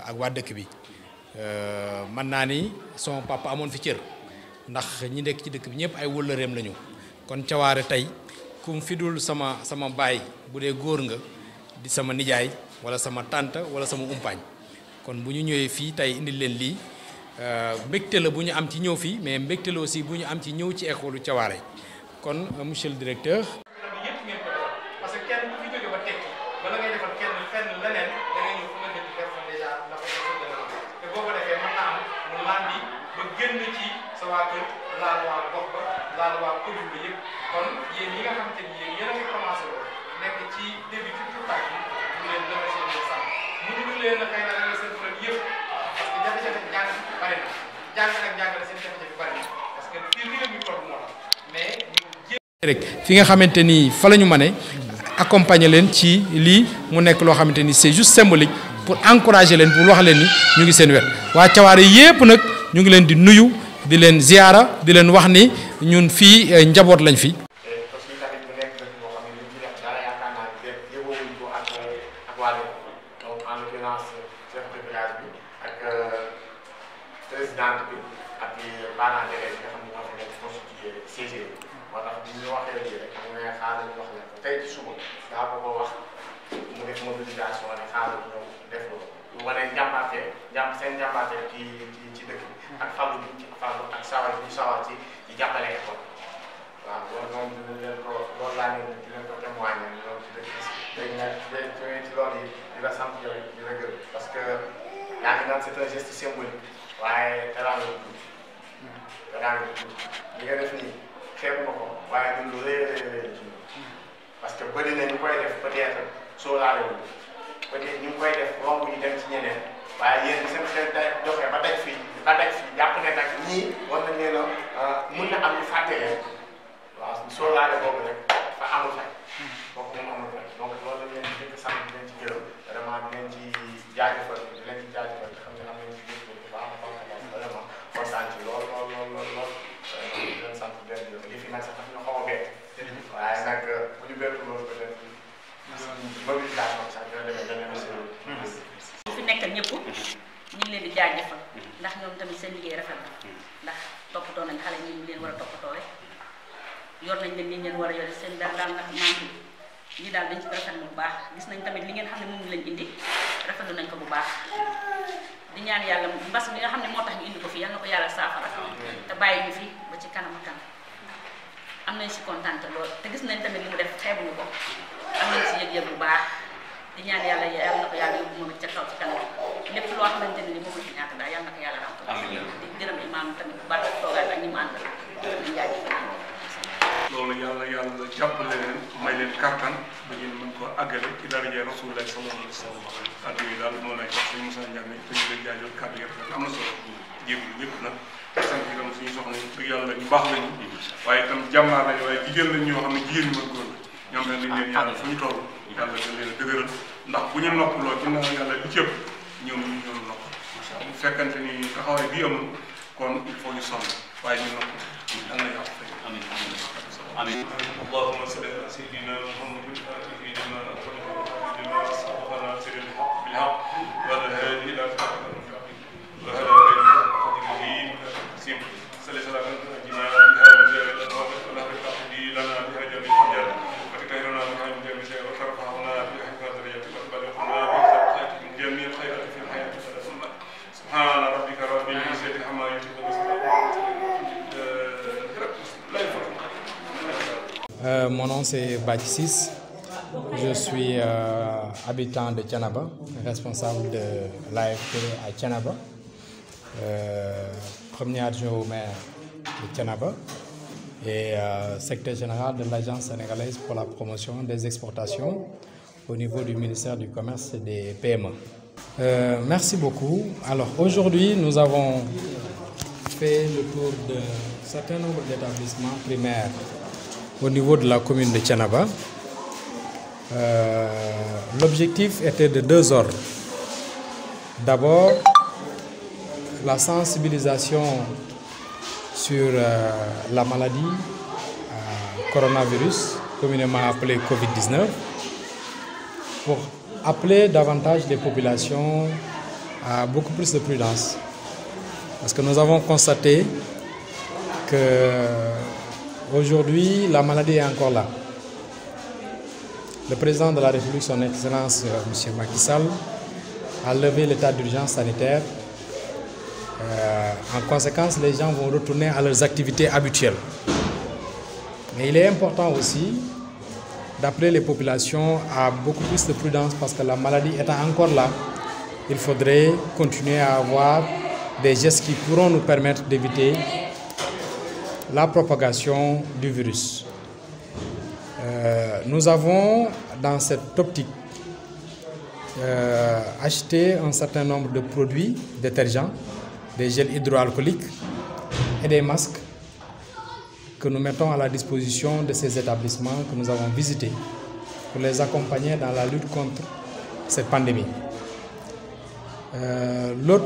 ak waa dëkk bi mën naa ni son papa amoon fi cër ndax ñi nekk ci dëkk bi ñëpp ay wëllëreem lañu kon Thiawaré tey kum fi dul sama baay bu dee góor nga di sama nijaay wala sama tante wala sama umpaañ kon bu ñu ñëwee fii tey indil leen lii mbégte la bu ñu am ci ñëw fii mais mbégte la aussi bu ñu am ci ñëw ci école u Thiawaré kon monsieur le directeur. yëpp ngeen ko defal parce que kenn ku fi jóge ba tekki bala ngay defal kenn fenn leneen da ngay ñëw fu nga dëkk def fa déjà ndax te boo ko defee mën naa am mu landi ba génn ci sa waa kër laal waa gox ba laal waa commune bi yëpp kon yéen ñi nga xamante ni yéen a ngi commencé woon nekk ci début ci tuutaay bi ñu leen remercier leen sant mënuñu leen a xëy na rek seen problème yëpp parce que jafe-jafe jàng bari na jàng ak jàngale seen jafe-jafe bari na parce que fii réew mi toll moo tax mais rek fi nga xamante ni fa la ñu mane accompagner leen ci lii mu nekk loo xamante ni c'est juste symbolique pour encourager leen pour wax leen ni ñu ngi seen wet waa Thiawaré yépp nag ñu ngi leen di nuyu di leen ziyaara di leen wax ni ñun fii njaboot lañ fi. aussi tamit mu nekk dëkk boo xam ne li ñu ci def dara yaakaar naa ne yëgowuñ ko ak waa dëkk donc en l'occurrence chef de village bi ak présidente bi ak parents d'élèves yi nga xam ne ñoo fi nekk constitué CG moo tax bi ñu waxee lii rek mu ne xaaral ñu wax leen ko tey ci suba daa ko wax mu def mobilisation ne xaaral ñëw def loolu lu wane njàmbaarte seen njàmbaarte ci dëkk bi ak fàllu bi ak sawar bi sawar ci jàppale école waaw loolu moom dinañ leen ko loolu laa leen di leen ko témoigner loolu ci dëkk bi léegi nag ci loolu yi di la sant yow di la gërëm parce que yaa ngi naan c'est un geste symbolique waaye teraanga bu tuuti li nga def nii xeebu ma ko waaye ñun lu rëy a ci parce que bëri na ñu koy def peut-être sóoraale wu peut-être ñu ngi koy def romb ñu dem ci ñeneen waaye yéen seen xel day doxee ba daj fii jàpp ne nag ñii war nañ leen a mun na am ñu fàtte leen waaw sóoraale boobu rek fa amul fay boobu moom amul fay donc loolu lañ leen di njëkk sant di leen ci gërëm vraiment di leen ci jaajëfal di leen ci jaajëfal te xam ne am nañ ci gis bu baax a baax vraiment kontaan ci lool di leen sant di leen gërëm li fi nag sax daf ñu xaw a bett waaye nag bu ñu bettu loolu peut-être mobilisation bi sax dina demee beneen ñu fi nekkal ñëpp ñu ngi leen di jaajëfal ndax ñoom tamit seen liggéey rafet na ndax toppatoo nañ xale ñi ñu leen war a toppatoo yor nañ leen ni leen war a yore seen daal ndax maam ñi daal dañ ci rafetlu bu baax gis nañ tamit li ngeen xam ne moom lañ indi rafetlu nañ ko bu baax di ñaan yàlla mbas mi nga xam ne moo tax ñu indi ko fi yal na ko yàlla saafara te bàyyi ñu fi ba ci kanam a kanam am nañ si kontaan lool te gis nañ tamit li mu def xeebuñu ko am nañ si yëg-yëg bu baax di ñaan yàlla na ko yàlla yóbbu moom it ca kaw ci kanam lépp loo xamante ne ni moom la fi ñàkk daal yal na ko yàlla ram di gërëm imaam tamit bu baax toogaay ak ñi mu àndal di jaajëfal loolu yàlla jàppale leen may leen kattan ba ngeen mën ko àggale ci daraja Rasulullah sallallahu alayhi wa sallam kàddu yi daal moo lay wax suñu Moussa Ndiame te ñu leen jaajëfal kàddu yi am na solo jéegul ñëpp nag sant itam suñu soxna yi dëgg yàlla ñu baax lañu waaye itam jàmbaar lañu waaye jigéen lañ ñoo xam ne jigéen ñi mën góor ñoom dañ leen ñaanal fu ñu toll yàlla dañ leen a dëgëral ndax bu ñu noppaloo ci na yàlla li cëpp ñoom ñu ñoom nopp bu fekkante ni taxawaay bii amul kon il faut ñu sonn waaye ñu nopp yàlla na yàlla fay amiin اللهم صل على سيدنا محمد سيدنا سبحانه سيد الحق بالحق وعلى هذه الى صراط المستقيم وعلى اله وصحبه صلى الله عليه وسلم اجمعين بهذا الجلال ولا تقضي لنا بهذا الحجاب وتكررنا بهذا الجميع وترفعنا بحفظ درجتك وتبلغنا بخيرات من جميع الخيرات في الحياه والسماء سبحان ربك رب العزه عما يصفون Mon nom c'est Bathie Ciss. Je suis habitant de Thiénaba, responsable de l'AFP à Thiénaba, premier adjoint au maire de Thiénaba. et secrétaire général de l'Agence sénégalaise pour la promotion des exportations au niveau du ministère du Commerce et des PME. Merci beaucoup. Alors aujourd'hui, nous avons fait le tour d'un certain nombre d'établissements primaires au niveau de la commune de Thiénaba. L'objectif était de deux ordres. D'abord, la sensibilisation sur la maladie coronavirus, communément appelée Covid-19, pour appeler davantage les populations à beaucoup plus de prudence. Parce que nous avons constaté qu'aujourd'hui, la maladie est encore là. Le président de la République, son Excellence M. Macky Sall, a levé l'état d'urgence sanitaire. En conséquence, les gens vont retourner à leurs activités habituelles. Mais il est important aussi d'appeler les populations à beaucoup plus de prudence parce que la maladie étant encore là, il faudrait continuer à avoir des gestes qui pourront nous permettre d'éviter la propagation du virus. Nous avons, dans cette optique, acheté un certain nombre de produits détergents, des gels hydroalcooliques et des masques que nous mettons à la disposition de ces établissements que nous avons visités pour les accompagner dans la lutte contre cette pandémie. L'autre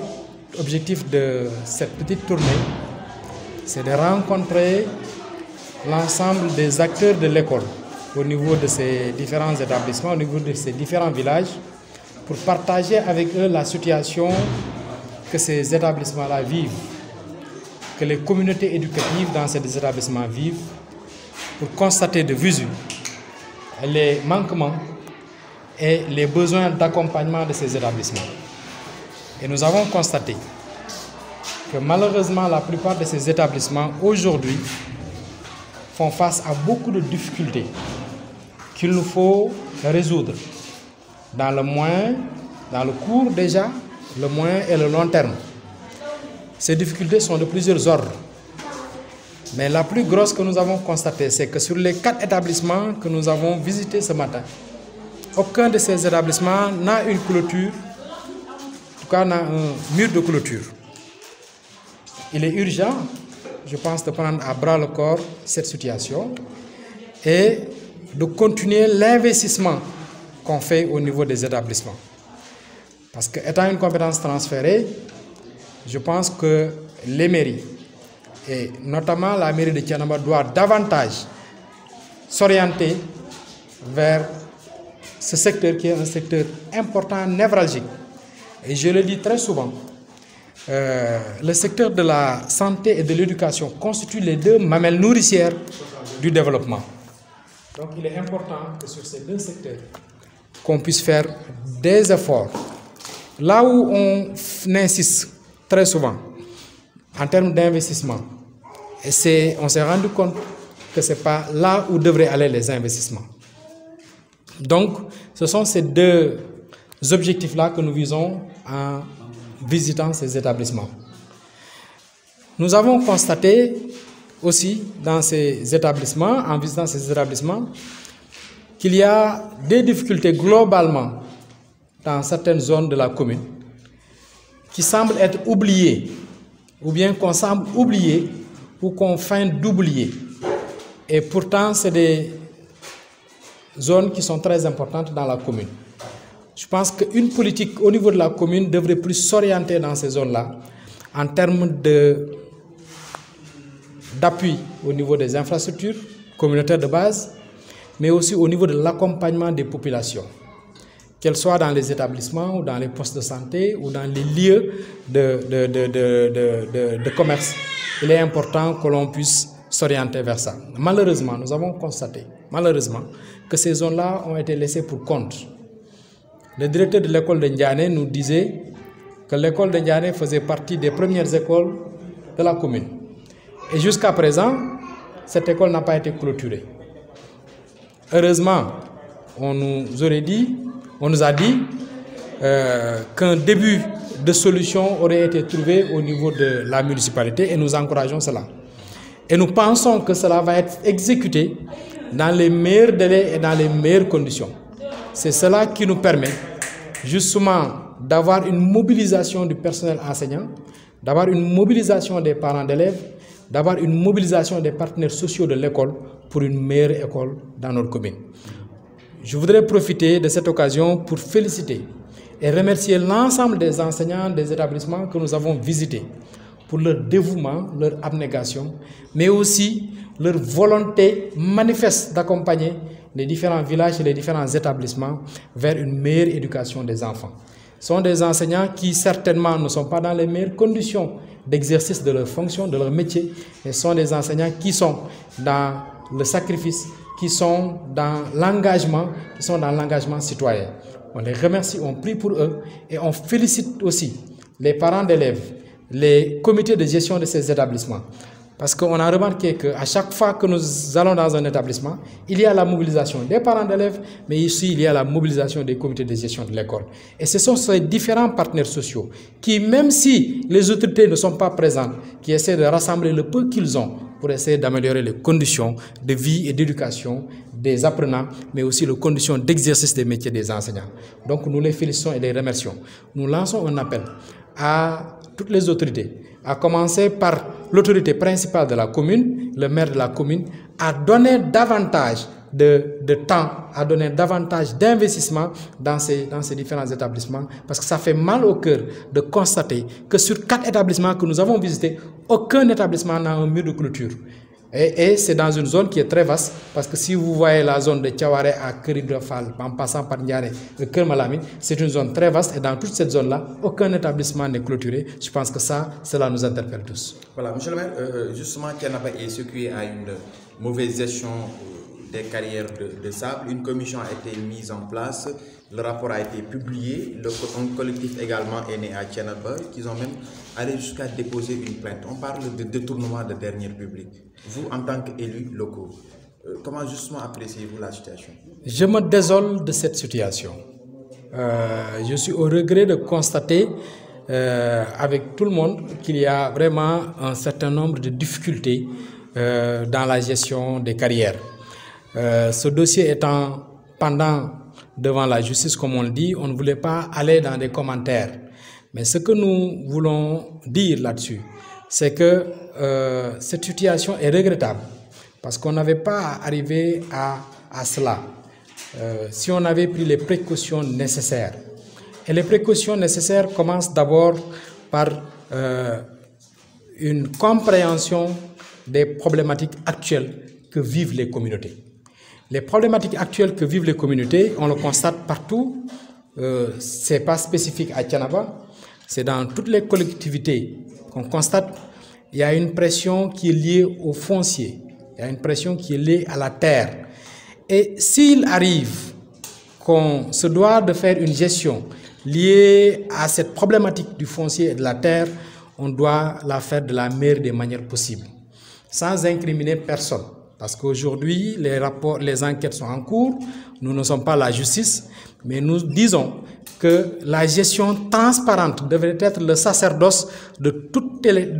objectif de cette petite tournée, c'est de rencontrer l'ensemble des acteurs de l'école au niveau de ces différents établissements, au niveau de ces différents villages, pour partager avec eux la situation que ces établissements-là vivent, que les communautés éducatives dans ces établissements vivent, pour constater de visu les manquements et les besoins d'accompagnement de ces établissements. Et nous avons constaté que malheureusement, la plupart de ces établissements aujourd'hui font face à beaucoup de difficultés qu'il nous faut résoudre dans le court déjà, le moyen et le long terme. Ces difficultés sont de plusieurs ordres. Mais la plus grosse que nous avons constatée, c'est que sur les 4 établissements que nous avons visités ce matin, aucun de ces établissements n'a une clôture, en tout cas n'a un mur de clôture. Il est urgent, je pense, de prendre à bras le corps cette situation et de continuer l'investissement qu'on fait au niveau des établissements. Parce que, étant une compétence transférée, je pense que les mairies, et notamment la mairie de Thiénaba, doit davantage s'orienter vers ce secteur qui est un secteur important, névralgique. Et je le dis très souvent, le secteur de la santé et de l'éducation constitue les 2 mamelles nourricières du développement. Donc il est important que sur ces 2 secteurs, qu'on puisse faire des efforts. Là où on insiste très souvent en termes d'investissement, et on s'est rendu compte que ce n'est pas là où devraient aller les investissements. Donc, ce sont ces 2 objectifs-là que nous visons en visitant ces établissements. Nous avons constaté aussi dans ces établissements, en visitant ces établissements, qu'il y a des difficultés globalement dans certaines zones de la commune qui semblent être oubliées, ou bien qu'on semble oublier ou qu'on feint d'oublier. Et pourtant, c'est des zones qui sont très importantes dans la commune. Je pense qu'une politique au niveau de la commune devrait plus s'orienter dans ces zones-là en termes d'appui au niveau des infrastructures communautaires de base, mais aussi au niveau de l'accompagnement des populations, qu'elles soient dans les établissements ou dans les postes de santé ou dans les lieux de commerce. Il est important que l'on puisse s'orienter vers ça. Malheureusement, nous avons constaté, que ces zones-là ont été laissées pour compte. Le directeur de l'école de Ndiané nous disait que l'école de Ndiané faisait partie des premières écoles de la commune. Et jusqu'à présent, cette école n'a pas été clôturée. Heureusement, on nous a dit qu'un début de solution aurait été trouvé au niveau de la municipalité et nous encourageons cela. Et nous pensons que cela va être exécuté dans les meilleurs délais et dans les meilleures conditions. C'est cela qui nous permet justement d'avoir une mobilisation du personnel enseignant, d'avoir une mobilisation des parents d'élèves, d'avoir une mobilisation des partenaires sociaux de l'école pour une meilleure école dans notre commune. Je voudrais profiter de cette occasion pour féliciter et remercier l'ensemble des enseignants des établissements que nous avons visités pour leur dévouement, leur abnégation, mais aussi leur volonté manifeste d'accompagner les différents villages et les différents établissements vers une meilleure éducation des enfants. Ce sont des enseignants qui certainement ne sont pas dans les meilleures conditions d'exercice de leur fonction, de leur métier, mais ce sont des enseignants qui sont dans le sacrifice, qui sont dans l'engagement, citoyen. On les remercie, on prie pour eux et on félicite aussi les parents d'élèves, les comités de gestion de ces établissements. Parce qu'on a remarqué qu'à chaque fois que nous allons dans un établissement, il y a la mobilisation des parents d'élèves, mais ici il y a la mobilisation des comités de gestion de l'école. Et ce sont ces différents partenaires sociaux qui, même si les autorités ne sont pas présentes, qui essaient de rassembler le peu qu'ils ont pour essayer d'améliorer les conditions de vie et d'éducation des apprenants, mais aussi les conditions d'exercice des métiers des enseignants. Donc nous les félicitons et les remercions. Nous lançons un appel à toutes les autorités, à commencer par l'autorité principale de la commune, le maire de la commune, à donner davantage de temps, à donner davantage d'investissement dans ces différents établissements, parce que ça fait mal au cœur de constater que sur 4 établissements que nous avons visités, aucun établissement n'a un mur de clôture. Et c'est dans une zone qui est très vaste, parce que si vous voyez la zone de Tiawaré à Keribrafal, en passant par Ndiaré et Kermalamine, c'est une zone très vaste et dans toute cette zone-là, aucun établissement n'est clôturé. Je pense que cela nous interpelle tous. Voilà, monsieur le maire, justement, Thiénaba est secoué à une mauvaise gestion des carrières de sable. Une commission a été mise en place, le rapport a été publié, un collectif également est né à Thiénaba, qui ont même allé jusqu'à déposer une plainte. On parle de détournement de deniers publics. Vous, en tant qu'élus locaux, comment justement appréciez-vous la situation? Je me désole de cette situation. Je suis au regret de constater avec tout le monde qu'il y a vraiment un certain nombre de difficultés dans la gestion des carrières. Ce dossier étant pendant devant la justice, comme on le dit, on ne voulait pas aller dans des commentaires. Mais ce que nous voulons dire là-dessus, c'est que cette situation est regrettable parce qu'on n'avait pas arrivé à cela si on avait pris les précautions nécessaires. Et les précautions nécessaires commencent d'abord par une compréhension des problématiques actuelles que vivent les communautés. Les problématiques actuelles que vivent les communautés, on le constate partout, ce n'est pas spécifique à Thiénaba, c'est dans toutes les collectivités qu'on constate. Il y a une pression qui est liée au foncier, il y a une pression qui est liée à la terre. Et s'il arrive qu'on se doit de faire une gestion liée à cette problématique du foncier et de la terre, on doit la faire de la meilleure des manières possibles, sans incriminer personne. Parce qu'aujourd'hui, les enquêtes sont en cours, nous ne sommes pas la justice, mais nous disons que la gestion transparente devrait être le sacerdoce de tout élu,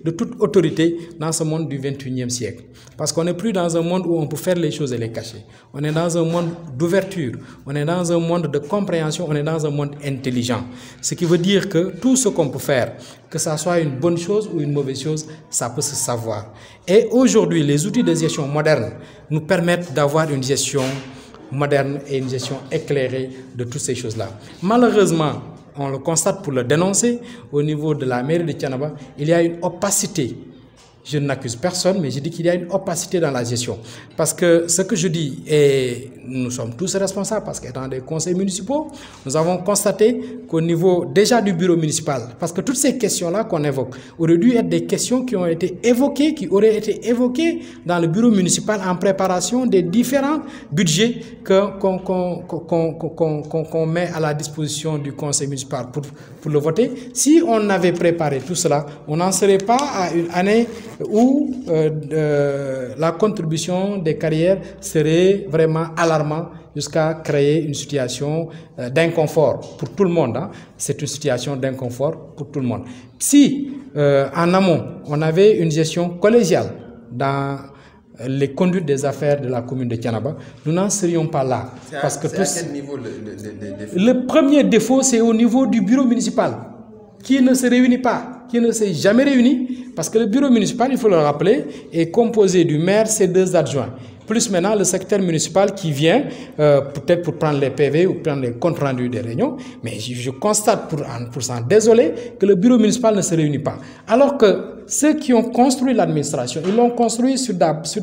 de toute autorité dans ce monde du XXIe siècle. Parce qu'on n'est plus dans un monde où on peut faire les choses et les cacher. On est dans un monde d'ouverture, on est dans un monde de compréhension, on est dans un monde intelligent. Ce qui veut dire que tout ce qu'on peut faire, que ça soit une bonne chose ou une mauvaise chose, ça peut se savoir. Et aujourd'hui, les outils de gestion modernes nous permettent d'avoir une gestion moderne et une gestion éclairée de toutes ces choses-là. Malheureusement, on le constate pour le dénoncer, au niveau de la mairie de Thiénaba, il y a une opacité. Je n'accuse personne, mais je dis qu'il y a une opacité dans la gestion. Parce que ce que je dis, et nous sommes tous responsables, parce qu'étant des conseils municipaux, nous avons constaté qu'au niveau déjà du bureau municipal, parce que toutes ces questions-là qu'on évoque, auraient dû être des questions qui ont été évoquées, qui auraient été évoquées dans le bureau municipal en préparation des différents budgets qu'on met à la disposition du conseil municipal pour le voter. Si on avait préparé tout cela, on n'en serait pas à une année où la contribution des carrières serait vraiment alarmante jusqu'à créer une situation d'inconfort pour tout le monde. Hein. C'est une situation d'inconfort pour tout le monde. Si en amont, on avait une gestion collégiale dans les conduites des affaires de la commune de Thiénaba, nous n'en serions pas là. Parce que à quel niveau le premier défaut, c'est au niveau du bureau municipal, qui ne se réunit pas, qui ne s'est jamais réuni, parce que le bureau municipal, il faut le rappeler, est composé du maire, ses 2 adjoints, plus maintenant le secrétaire municipal qui vient peut-être pour prendre les PV ou prendre les comptes rendus des réunions, mais je constate pour s'en désoler que le bureau municipal ne se réunit pas. Alors que ceux qui ont construit l'administration, ils l'ont construit sur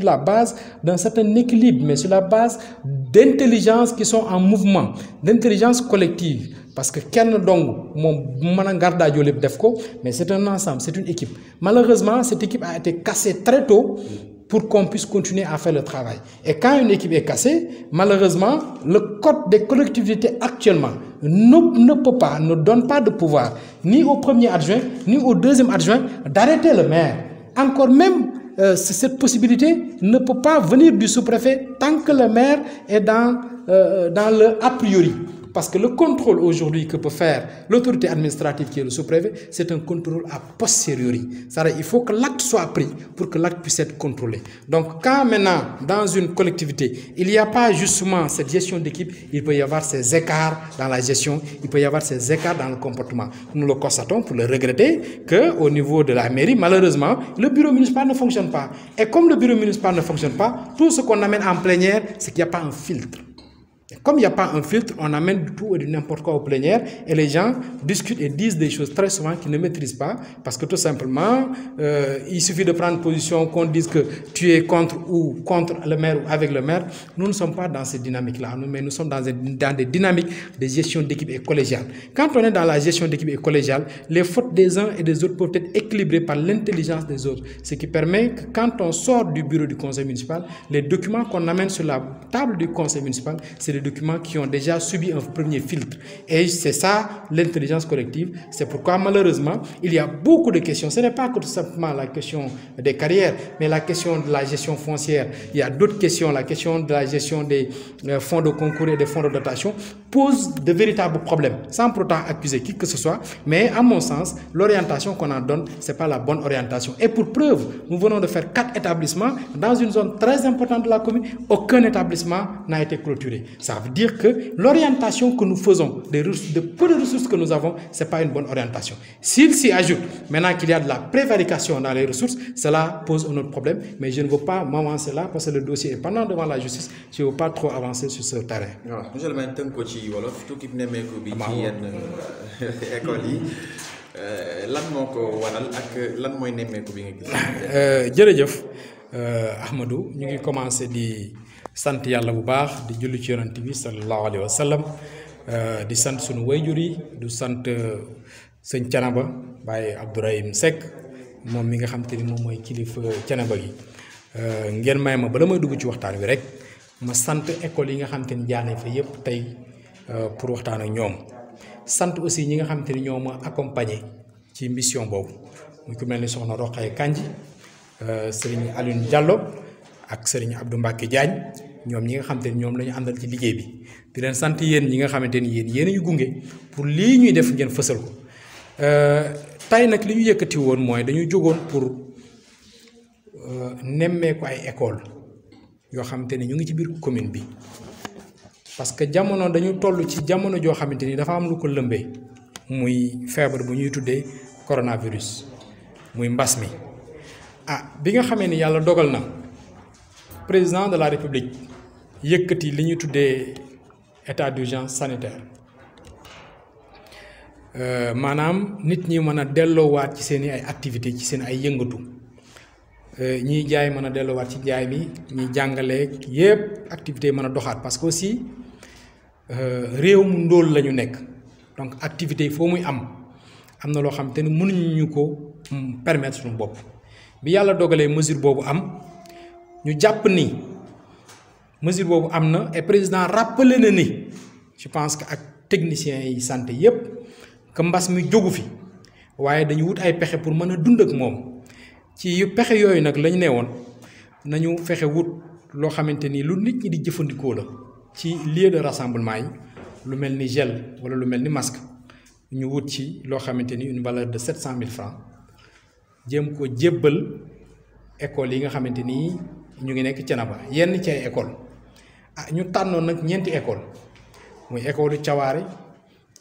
la base d'un certain équilibre, mais sur la base d'intelligence qui sont en mouvement, d'intelligence collective. Parce que kenn dong mais c'est un ensemble, c'est une équipe. Malheureusement, cette équipe a été cassée très tôt pour qu'on puisse continuer à faire le travail. Et quand une équipe est cassée, malheureusement, le code des collectivités actuellement ne donne pas de pouvoir, ni au premier adjoint, ni au deuxième adjoint, d'arrêter le maire. Encore même, cette possibilité ne peut pas venir du sous-préfet tant que le maire est dans le a priori. Parce que le contrôle aujourd'hui que peut faire l'autorité administrative qui est le sous-préfet, c'est un contrôle a posteriori. C'est-à-dire il faut que l'acte soit pris pour que l'acte puisse être contrôlé. Donc quand maintenant, dans une collectivité, il n'y a pas justement cette gestion d'équipe, il peut y avoir ces écarts dans la gestion, il peut y avoir ces écarts dans le comportement. Nous le constatons pour le regretter qu'au niveau de la mairie, malheureusement, le bureau municipal ne fonctionne pas. Et comme le bureau municipal ne fonctionne pas, tout ce qu'on amène en plénière, c'est qu'il n'y a pas un filtre. Comme il n'y a pas un filtre, on amène du tout et du n'importe quoi au plénière et les gens discutent et disent des choses très souvent qu'ils ne maîtrisent pas parce que tout simplement, il suffit de prendre position, qu'on dise que tu es contre ou contre le maire ou avec le maire. Nous ne sommes pas dans cette dynamique-là, mais nous sommes dans des dynamiques de gestion d'équipe et collégiale. Quand on est dans la gestion d'équipe et collégiale, les fautes des uns et des autres peuvent être équilibrées par l'intelligence des autres, ce qui permet que quand on sort du bureau du conseil municipal, les documents qu'on amène sur la table du conseil municipal, c'est des documents qui ont déjà subi un premier filtre. Et c'est ça l'intelligence collective. C'est pourquoi malheureusement, il y a beaucoup de questions. Ce n'est pas que tout simplement la question des carrières, mais la question de la gestion foncière. Il y a d'autres questions. La question de la gestion des fonds de concours et des fonds de dotation pose de véritables problèmes, sans pour autant accuser qui que ce soit. Mais à mon sens, l'orientation qu'on en donne, ce n'est pas la bonne orientation. Et pour preuve, nous venons de faire 4 établissements dans une zone très importante de la commune. Aucun établissement n'a été clôturé. Ça veut dire que l'orientation que nous faisons, de peu de ressources que nous avons, ce n'est pas une bonne orientation. S'il s'y ajoute maintenant qu'il y a de la prévarication dans les ressources, cela pose un autre problème. Mais je ne veux pas m'avancer là parce que le dossier est pendant devant la justice. Je ne veux pas trop avancer sur ce terrain. Voilà. Monsieur le maire, wolof tout ki nemmeeku bi ci yenn école yi lan moo ko waral ak lan mooy nemmeeku bi nga gis. jërëjëf Ahmadou ñu ngi commencé di sant yàlla bu baax di julli ci yonent bi sallallahu alayhi wa sallam di sant sunu wayjur yi du sant sëñ Thiénaba Baye Abdourahim Seck moom mi nga xam te ni moom mooy kilifa Thiénaba gi ngeen may ma bala may dugg ci waxtaan wi rek ma sant école yi nga xam te ni jaar nañ fa yépp tey pour waxtaan ak ñoom sant aussi ñi nga xam te ni ñoo ma accompagné ci mission boobu muy ku mel ni soxna Roqaye Kandji Serigne Alioune Diallo ak Serigne Abdou Mbacke Diagne ñoom ñi nga xam te ni ñoom la ñu àndal ci liggéey bi di leen sant yéen ñi nga xamante ni yéen ñu gunge pour lii ñuy def ngeen fësal ko tey nag li ñu yëkkati woon mooy dañu jógoon pour nemmeeku ay école yoo xamante ni ñu ngi ci biir commune bi parce que jamono dañu toll ci jamono joo xamante ni dafa am lu ko lëmbee muy feebar bu ñuy tuddee coronavirus muy mbas mi bi nga xamee ni yàlla dogal na président de la république yëkkati li ñuy tuddee état d'urgence sanitaire maanaam nit ñi mën a delloowaat ci seen ay activités ci seen ay yëngatu ñiy jaay mën a delloowaat ci jaay mi ñiy jàngale yépp activités mën a doxaat parce que aussi réew mu ndóol la ñu nekk donc activités yi foo muy am na loo xam te ne mënuñu ko permettre suñu bopp bi yàlla dogalee mesure boobu am ñu jàpp ni mesure boobu am na et président rappelé na ni je pense que ak techniciens yi santé yépp que mbas mi jógu fi waaye dañu wut ay pexe pour mën a dund ak moom ci yu pexe yooyu nag lañ ne woon nañu fexe wut loo xamante ni lu nit ñi di jëfandikoo la ci lieu de rassemblement yi lu mel ni gel wala lu mel ni masque ñu wut ci loo xamante ni une valeur de 700 000 francs jéem ko jébbal école yi nga xamante ni ñu ngi nekk Thiénaba yenn ci ay école ñu tànnoon nag ñeenti école muy école Thiawaare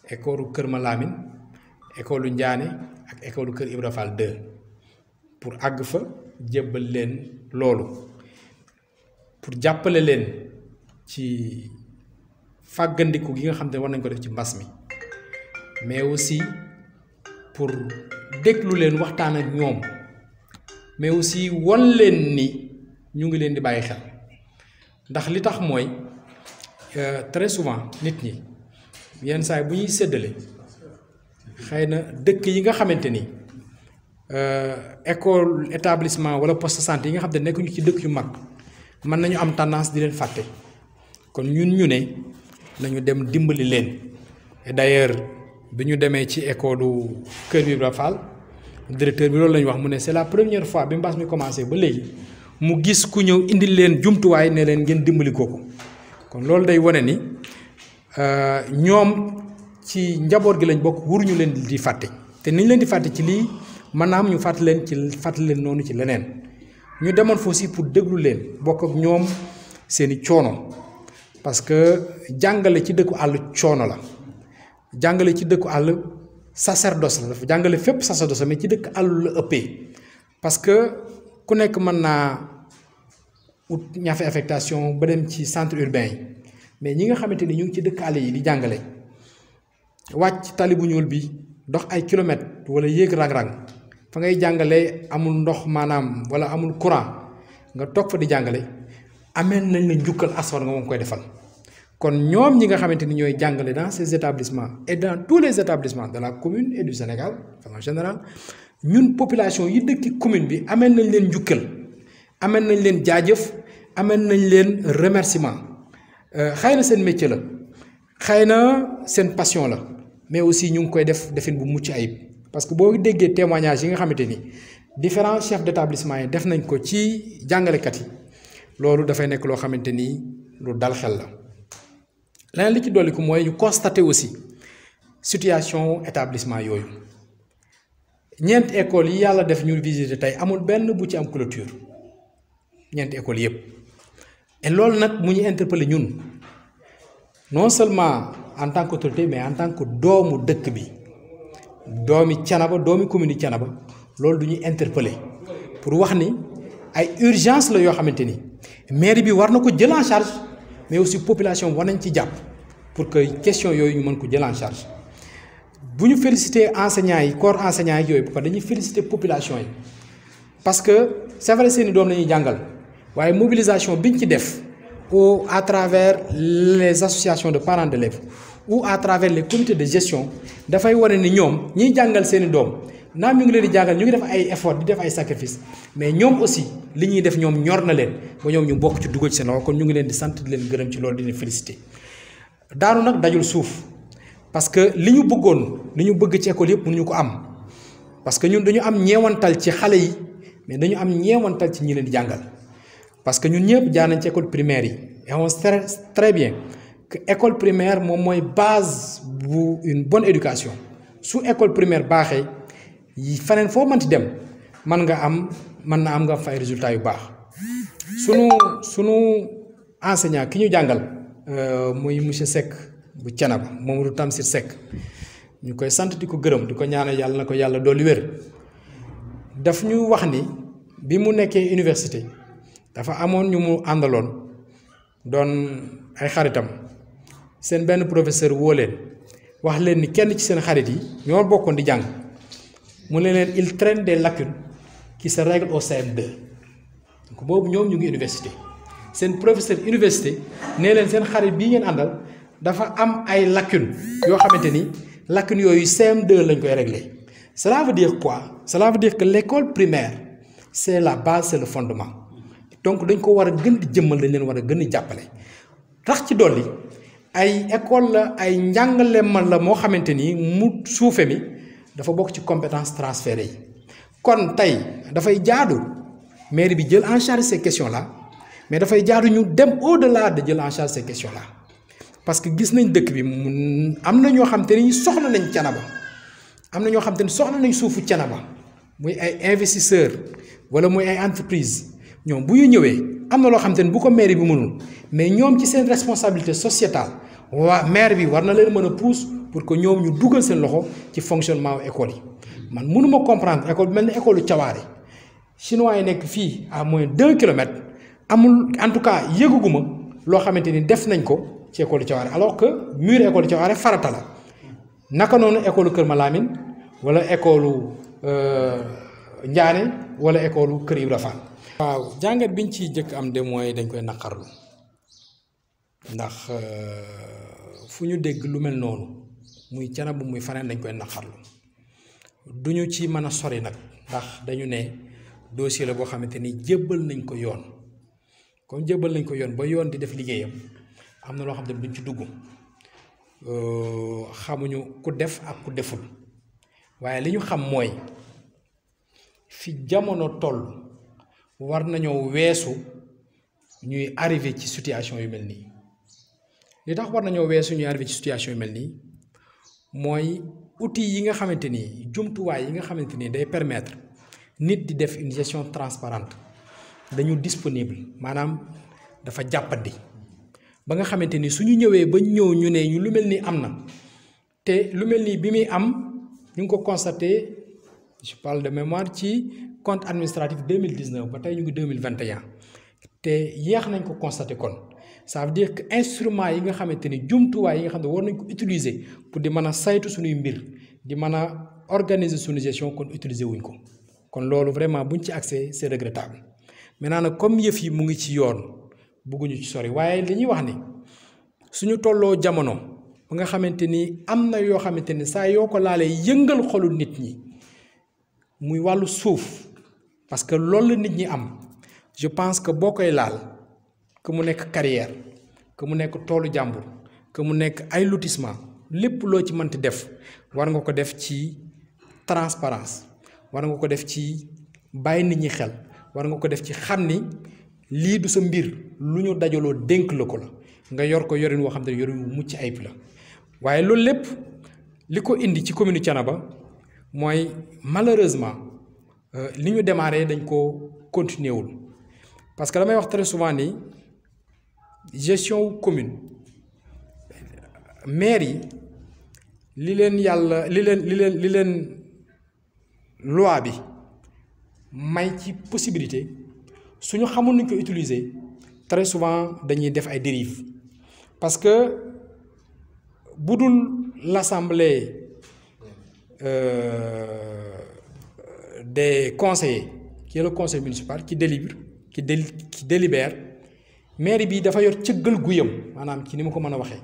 école Kër Malamine école Ndiané ak école Kër Ibra Fall 2 pour àgg fa jébbal leen loolu pour jàppale leen ci fàggandiku gi nga xam ne war nañ ko def ci mbas mi mais aussi pour déglu leen waxtaan ak ñoom mais aussi won leen ni ñu ngi leen di bàyyi xel ndax li tax mooy très souvent nit ñi yenn saa yi bu ñuy séddale xëy na dëkk yi nga xamante ni école établissement wala poste de santé yi nga xam ne nekkuñu ci dëkk yu mag mën nañu am tendance di leen fàtte kon ñun ñu ne nañu dem dimbali leen et d'ailleurs bi ñu demee ci école Kër Ibra Fall directeur bi loolu la ñu wax mu ne c'est la première fois bi mbas mi commencé ba léegi mu gis ku ñëw indil leen jumtuwaay ne leen ngeen dimbali kooku kon loolu day wane ni ñoom ci njaboot gi lañ bokk wuruñu leen di fàtte te niñ leen di fàtte ci lii maanaam ñu fàttali leen noonu ci leneen ñu demoon fa aussi pour déglu leen bokk ak ñoom seeni coono parce que jàngale ci dëkku àll coono la jàngale ci dëkku àll sacerdoce la dafa jàngale fépp sacerdoce mais ci dëkk àll la ëppee parce que ku nekk mën naa ut ñaafe affectation ba dem ci centre urbain yi mais ñi nga xamante ni ñu ngi ci dëkk àll yi di jàngale wàcc tali bu ñuul bi dox ay kilomètres wala yéeg rang-rang fa ngay jàngale amul ndox maanaam wala amul courant nga toog fa di jàngale ameen nañ la njukkal aswar nga moom koy defal kon ñoom ñi nga xamante ni ñooy jàngale dans ces établissements et dans tous les établissements de la commune et du Sénégal en général ñun population yi dëkk commune bi ameen nañ leen njukkal ameen nañ leen jaajëf ameen nañ leen remerciement xëy na seen métier la xëy na seen passion la mais aussi ñu ngi koy def defin bu mucc ayib parce que boo déggee témoignage yi nga xamante ni différents chefs d'établissement yi def nañ ko ci jàngalekat yi loolu dafay nekk loo xamante ni lu dal xel la leneen li ci dolli ko mooy ñu constater aussi situation établissement yooyu ñeenti écoles yi yàlla def ñu visiter tey amul benn bu ci am clôture ñeenti écoles yëpp et loolu nag mu ñu interpeller ñun non seulement en tant qu'autorité mais en tant que doomu dëkk bi doomi Thiénaba doomi commune yi Thiénaba loolu du ñuy interpeller pour wax ni ay urgence la yoo xamante ni mairie bi war na ko jël en charge mais aussi population war nañ ci jàpp pour que question yooyu ñu mën ko jël en charge bu ñu féliciter enseignants yi corps enseignants yi yooyu dañuy féliciter population yi parce que c'est vrai seeni doom la ñuy jàngal waaye mobilisation biñ ci def ou à travers les associations de parents d'élèves ou à travers les comités de gestion dafay wane ni ñoom ñiy jàngal seeni doom naam ñu ngi leen di jàngal ñu ngi def ay effort di def ay sacrifice mais ñoom aussi li ñuy def ñoom ñor na leen ba ñoom ñu bokk ci dugal ci seen loxo kon ñu ngi leen di sant di leen gërëm ci loolu di leen féliciter daanu nag dajul suuf parce que li ñu bëggoon li ñu bëgg ci école yëpp mënuñu ko am parce que ñun dañu am ñeewantal ci xale yi mais dañu am ñeewantal ci ñi leen di jàngal parce que ñun ñëpp jaar nañ ci école primaire yi et on sait très bien que école primaire moom mooy base bu une bonne éducation su école primaire baaxee yi faneen foo mënti dem mën na am nga fay résultat yu baax sunu enseignant ki ñu jàngal muy monsieur Seck bu Thiénaba Mamadou Tamsir Seck ñu koy sant di ko gërëm di ko ñaanal yàlla na ko yàlla dolli wér daf ñu wax ni bi mu nekkee université dafa amoon ñu mu àndaloon doon ay xaritam seen benn professeur woo leen wax leen ni kenn ci seen xarit yi ñoo bokkoon di jàng mu ne leen il traîne des lacunes qui se règlent au CM2 donc boobu ñoom ñu ngi université seen professeur université nee leen seen xarit bii ngeen àndal dafa am ay lacunes yoo xamante ni lacunes yooyu CM2 lañ koy régler cela veut dire quoi cela veut dire que l'école primaire c'est la base c'est le fondement donc dañ ko war a gën di jëmmal dañ leen war a gën a jàppale tax ci dolli ay école la ay njàngale ma la moo xamante ni mu suufe mi dafa bokk ci compétence transférées yi kon tey dafay jaadu mairie bi jël en charge ces questions là mais dafay jaadu ñu dem au-delà de jël en charge ces questions là parce que gis nañ dëkk bi am na ñoo xam te ni soxla nañ Thiénaba am na ñoo xam te ni soxla nañ suufu Thiénaba muy ay investisseurs wala muy ay entreprises ñoom bu ñu ñëwee am na loo xam te ni bu ko mairie bi mënul mais ñoom ci seen responsabilité sociétale waa maire bi war na leen mën a pousse pour que ñoom ñu dugal seen loxo ci fonctionnement école yi man mënuma comprendre école bi mel ni école u Thiaware chinois yi nekk fii à moins d'1 kilomètre amul en tout cas yëguguma loo xamante ni def nañ ko ci école Thiaware alors que mur école Thiaware farata la naka noonu école Kër Malamine wala école Ndiané wala école Kër Ibra Fall. waaw jàngat biñ ci jëkk am de mooy dañ koy naqarlu ndax fu ñu dégg lu mel noonu muy Thiénaba muy faneen dañ koy naqarlu duñu ci mën a sori nag ndax dañu ne dossier la boo xamante ni jébbal nañ ko yoon comme jébbal nañ ko yoon ba yoon di def liggéeyam am na loo xam ne duñ ci dugg xamuñu ku def ak ku deful waaye li ñu xam mooy fi jamono toll war nañoo weesu ñuy arrivé ci situation yu mel nii li tax war nañoo weesu ñuy arrivé ci situation yu mel nii mooy outils yi nga xamante ni jumtuwaay yi nga xamante ni day permettre nit di def une gestion transparente dañu disponible maanaam dafa jàppandi ba nga xamante ni suñu ñëwee ba ñëw ñu ne ñu lu mel ni am na te lu mel ni bi muy am ñu ngi ko constaté je parle de mémoire ci compte administratif 2019 ba tey ñu ngi 2021 te yéex nañ ko constaté kon ça veut dire que instrument yi nga xamante ni jumtuwaay yi nga xam ne war nañ ko utiliser pour di mën a saytu suñuy mbir di mën a organiser suñu gestion kon utiliser wuñ ko kon loolu vraiment buñ ci accès c'est regrettable maintenant nag comme yëf yi mu ngi ci yoon bëgguñu ci sori waaye li ñuy wax ni suñu tolloo jamono ba nga xamante ni am na yoo xamante ni saa yoo ko laalee yëngal xolu nit ñi muy wàllu suuf parce que loolu la nit ñi am je pense que boo koy laal que mu nekk carrière que mu nekk toolu jàmbur que mu nekk ay lotissement lépp loo ci mënti def war nga ko def ci transparence war nga ko def ci bàyyi nit ñi xel war nga ko def ci xam ni lii du sa mbir lu ñu dajaloo dénk la ko la nga yor ko yorin woo xam ne yorin wu mucc ayib la waaye loolu lépp li ko indi ci commune Thiénaba mooy malheureusement li ñu démarré dañ ko continuer wul parce que damay wax très souvent ni gestion commune maire yi li leen yàlla li leen loi bi may ci possibilité suñu xamul nuñ ko utiliser très souvent dañuy def ay dérives parce que bu dul l'assemblée des conseillers qui est le conseil municipal qui délibère maire bi dafa yor cëggal guyam maanaam ci ni ma ko mën a waxee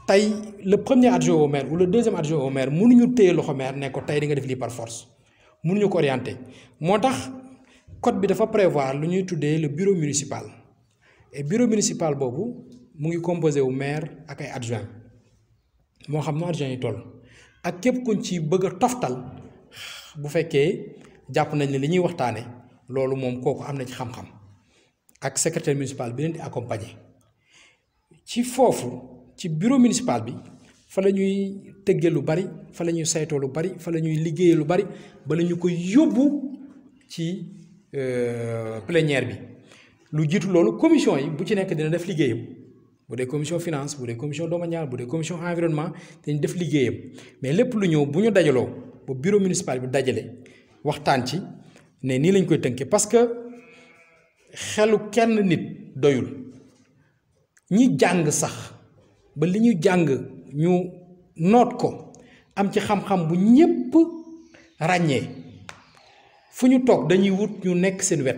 tey le premier adjoint au maire ou le deuxième adjoint au maire mënuñu téye loxo maire ne ko tey di nga def lii par force mënuñu ko orienter moo tax code bi dafa prévoir lu ñuy tuddee le bureau municipal et bureau municipal boobu mu ngi composé wu maire ak ay adjoint moo xam nu adjoint yi toll ak képp kuñ ci bëgg a toftal bu fekkee jàpp nañ ne li ñuy waxtaane loolu moom kooku am na ci xam-xam ak secrétaire municipal bi leen di accompagner ci foofu ci bureau municipal bi fa la ñuy tëggee lu bari fa la ñuy saytoo lu bari fa la ñuy liggéeyee lu bari ba la ñu ko yóbbu ci plénière bi lu jiitu loolu commission yi bu ci nekk dina def liggéeyam bu dee commission finance bu dee commission domaniale bu dee commission environnement dañ def liggéeyam mais lépp lu ñëw bu ñu dajaloo ba bureau municipal bi dajale waxtaan ci ne nii lañ koy tënkee parce que xelu kenn nit doyul ñi jàng sax ba li ñu jàng ñu noot ko am ci xam-xam bu ñépp ràññee fu ñu toog dañuy wut ñu nekk seen wet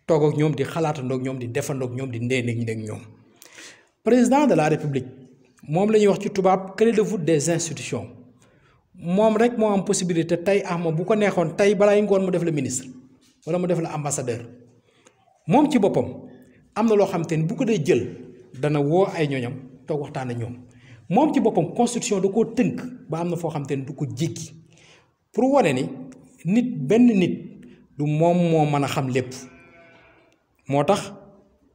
toog ak ñoom di xalaatandoog ñoom di defandoog ñoom di ndéeg ñoom président de la république moom la ñuy wax ci tubaab clé de voûte des institutions moom rek moo am possibilité tey ama bu ko neexoon tey balaay ngoon mu def la ministre wala mu def la ambassadeur moom ci boppam am na loo xam te ni bu ko dee jël dana woo ay ñoñam toog waxtaan ak ñoom moom ci boppam constitution da koo tënk ba am na foo xam te ni du ko jéggi pour wane ni benn nit du moom moo mën a xam lépp moo tax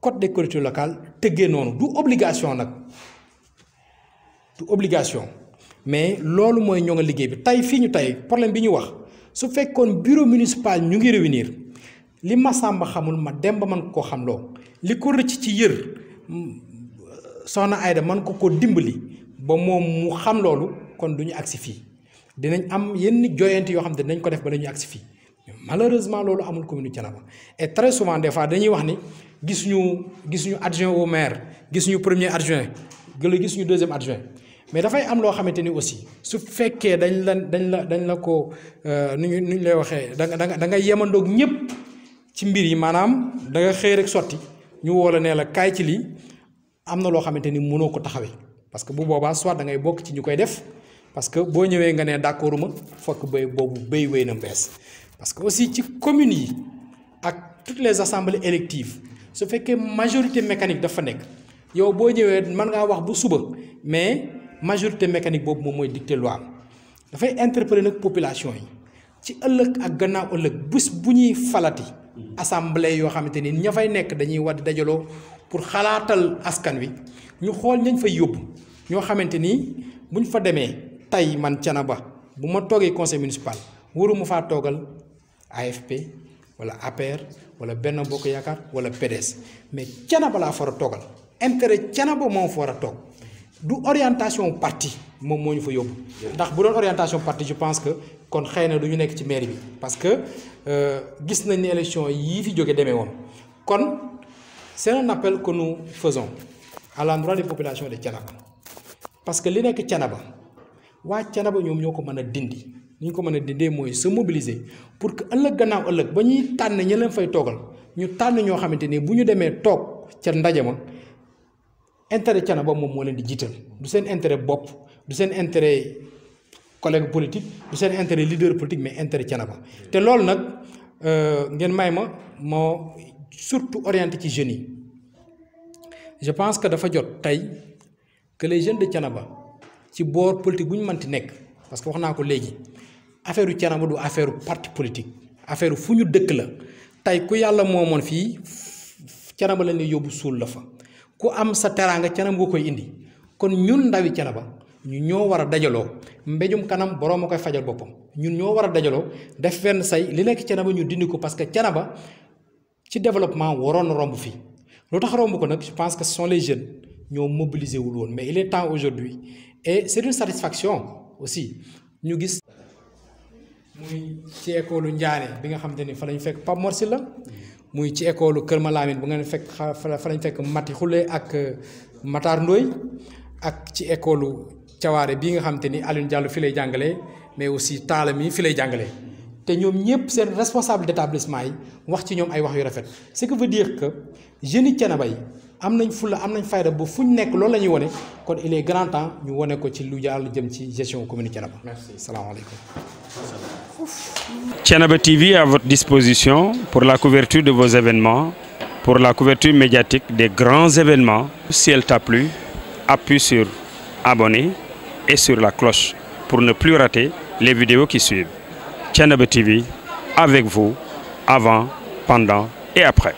code des collectivités locales tëggee noonu du obligation nag du obligation mais loolu mooy ñoo nga liggéey bi tey fii ñu tey problème bi ñu wax su fekkoon bureau municipal ñu ngi réunir li Massamba xamul ma Demba man koo xam loo li ko rëcc ci yër soxna Aïda man ko dimbali ba moom mu xam loolu kon du ñu agsi fii dinañ am yenn joyante yoo xam ne dinañ ko def ba la ñu agsi fii malheureusement loolu amul commune Thiénaba et très souvent des fois dañuy wax ni gisuñu adjoint au maire gisuñu premier adjoint gisuñu deuxième adjoint mais dafay am loo xamante ni aussi su fekkee dañ la ko nu ñu lay waxee da nga yemandoog ñëpp ci mbir yi maanaam da nga xëy rek sotti ñu woo la nee la kaay ci lii am na loo xamante ni mënoo ko taxawee parce que bu boobaa soit da ngay bokk ci ñu koy def parce que boo ñëwee nga ne d'accorduma fokk béy wéy na mbees parce que aussi ci communes yi ak toutes les assemblées électives su fekkee majorité mécanique dafa nekk yow boo ñëwee mën ngaa wax bu suba mais majorité mécanique boobu moom mooy dicter loi dafay interpeller nag population yi ci ëllëg ak gannaaw ëllëg bés bu ñuy falati assemblée yoo xamante ni ña fay nekk dañuy war di dajaloo pour xalaatal askan wi ñu xool ñañ fay yóbbu ñoo xamante ni buñ fa demee tey man Thiénaba bu ma toogee conseil municipal waruma faa toogal AFP wala APR wala Benno Bokk Yaakaar wala PDS mais Thiénaba laa fa war a toogal intérêt Thiénaba moom fa war a toog du orientation parti moom moo ñu fa yóbbu ndax bu doon orientation parti je pense que kon xëy na du ñu nekk ci mairie bi parce que gis nañ ne élection yii fi jóge demee woon kon c'est un appel que nous faisons à l'endroit des populations de Thiénaba parce que li nekk Thiénaba waa Thiénaba ñoom ñoo ko mën a dindi ni ñu ko mën a dindee mooy se mobiliser pour que ëllëg gannaaw ëllëg ba ñuy tànn ñi leen fay toogal ñu tànn ñoo xamante ni bu ñu demee toog ca ndaje ma intérêt Thiénaba moom moo leen di jiital du seen intérêt bopp du seen intérêt collègue politique du seen intérêt leader politique mais intérêt Thiénaba te loolu nag ngeen may ma moo surtout orienté ci jeunes yi je pense que dafa jot tey que les jeunes de Thiénaba ci boor politique bu ñu mënti nekk parce que wax naa ko léegi affaire u Thiénaba du affaire u parti politique affaire fu ñu dëkk la tey ku yàlla moomoon fii Thiénaba la ñuy yóbbu suul la fa ku am sa teraanga Thiénaba nga koy indi kon ñun ndawi Thiénaba ñu ñoo war a dajaloo mbéjum kanam boroom a koy fajal boppam ñun ñoo war a dajaloo def fenn say li nekk Thiénaba ñu dindi ko parce que Thiénaba ci développement waroon na romb fii lu tax romb ko nag je pense que ce sont les jeunes ñoo mobilisé wul woon mais il est temps aujourd'hui et c'est une satisfaction aussi ñu gis muy ci école Ndiané bi nga xamante ni fa lañ fekk Pape Mor Sylla muy ci école Kër Malamine bu ngeen fekk fa lañ fekk Mati Khoule ak Matar Ndoye ak ci école Thiawaare bii nga xamante ni Alioune Diallo fi lay jàngalee mais aussi Talla mi fi lay jàngalee te ñoom ñëpp seen responsable d'établissement yi wax ci ñoom ay wax yu rafet ce qui veut dire que jeunes yi Thiénaba yi am nañ fulla am nañ fayda ba fu ñu nekk loolu la ñuy wone kon il est grand temps ñu wone ko ci lu jàll jëm ci gestion commune Thiénaba. Merci salaamaaleykum. Thiénaba TV est à votre disposition pour la couverture de vos événements, pour la couverture médiatique des grands événements. Si elle t'a plu, appuie sur abonner et sur la cloche pour ne plus rater les vidéos qui suivent. Thiénaba TV avec vous avant, pendant et après.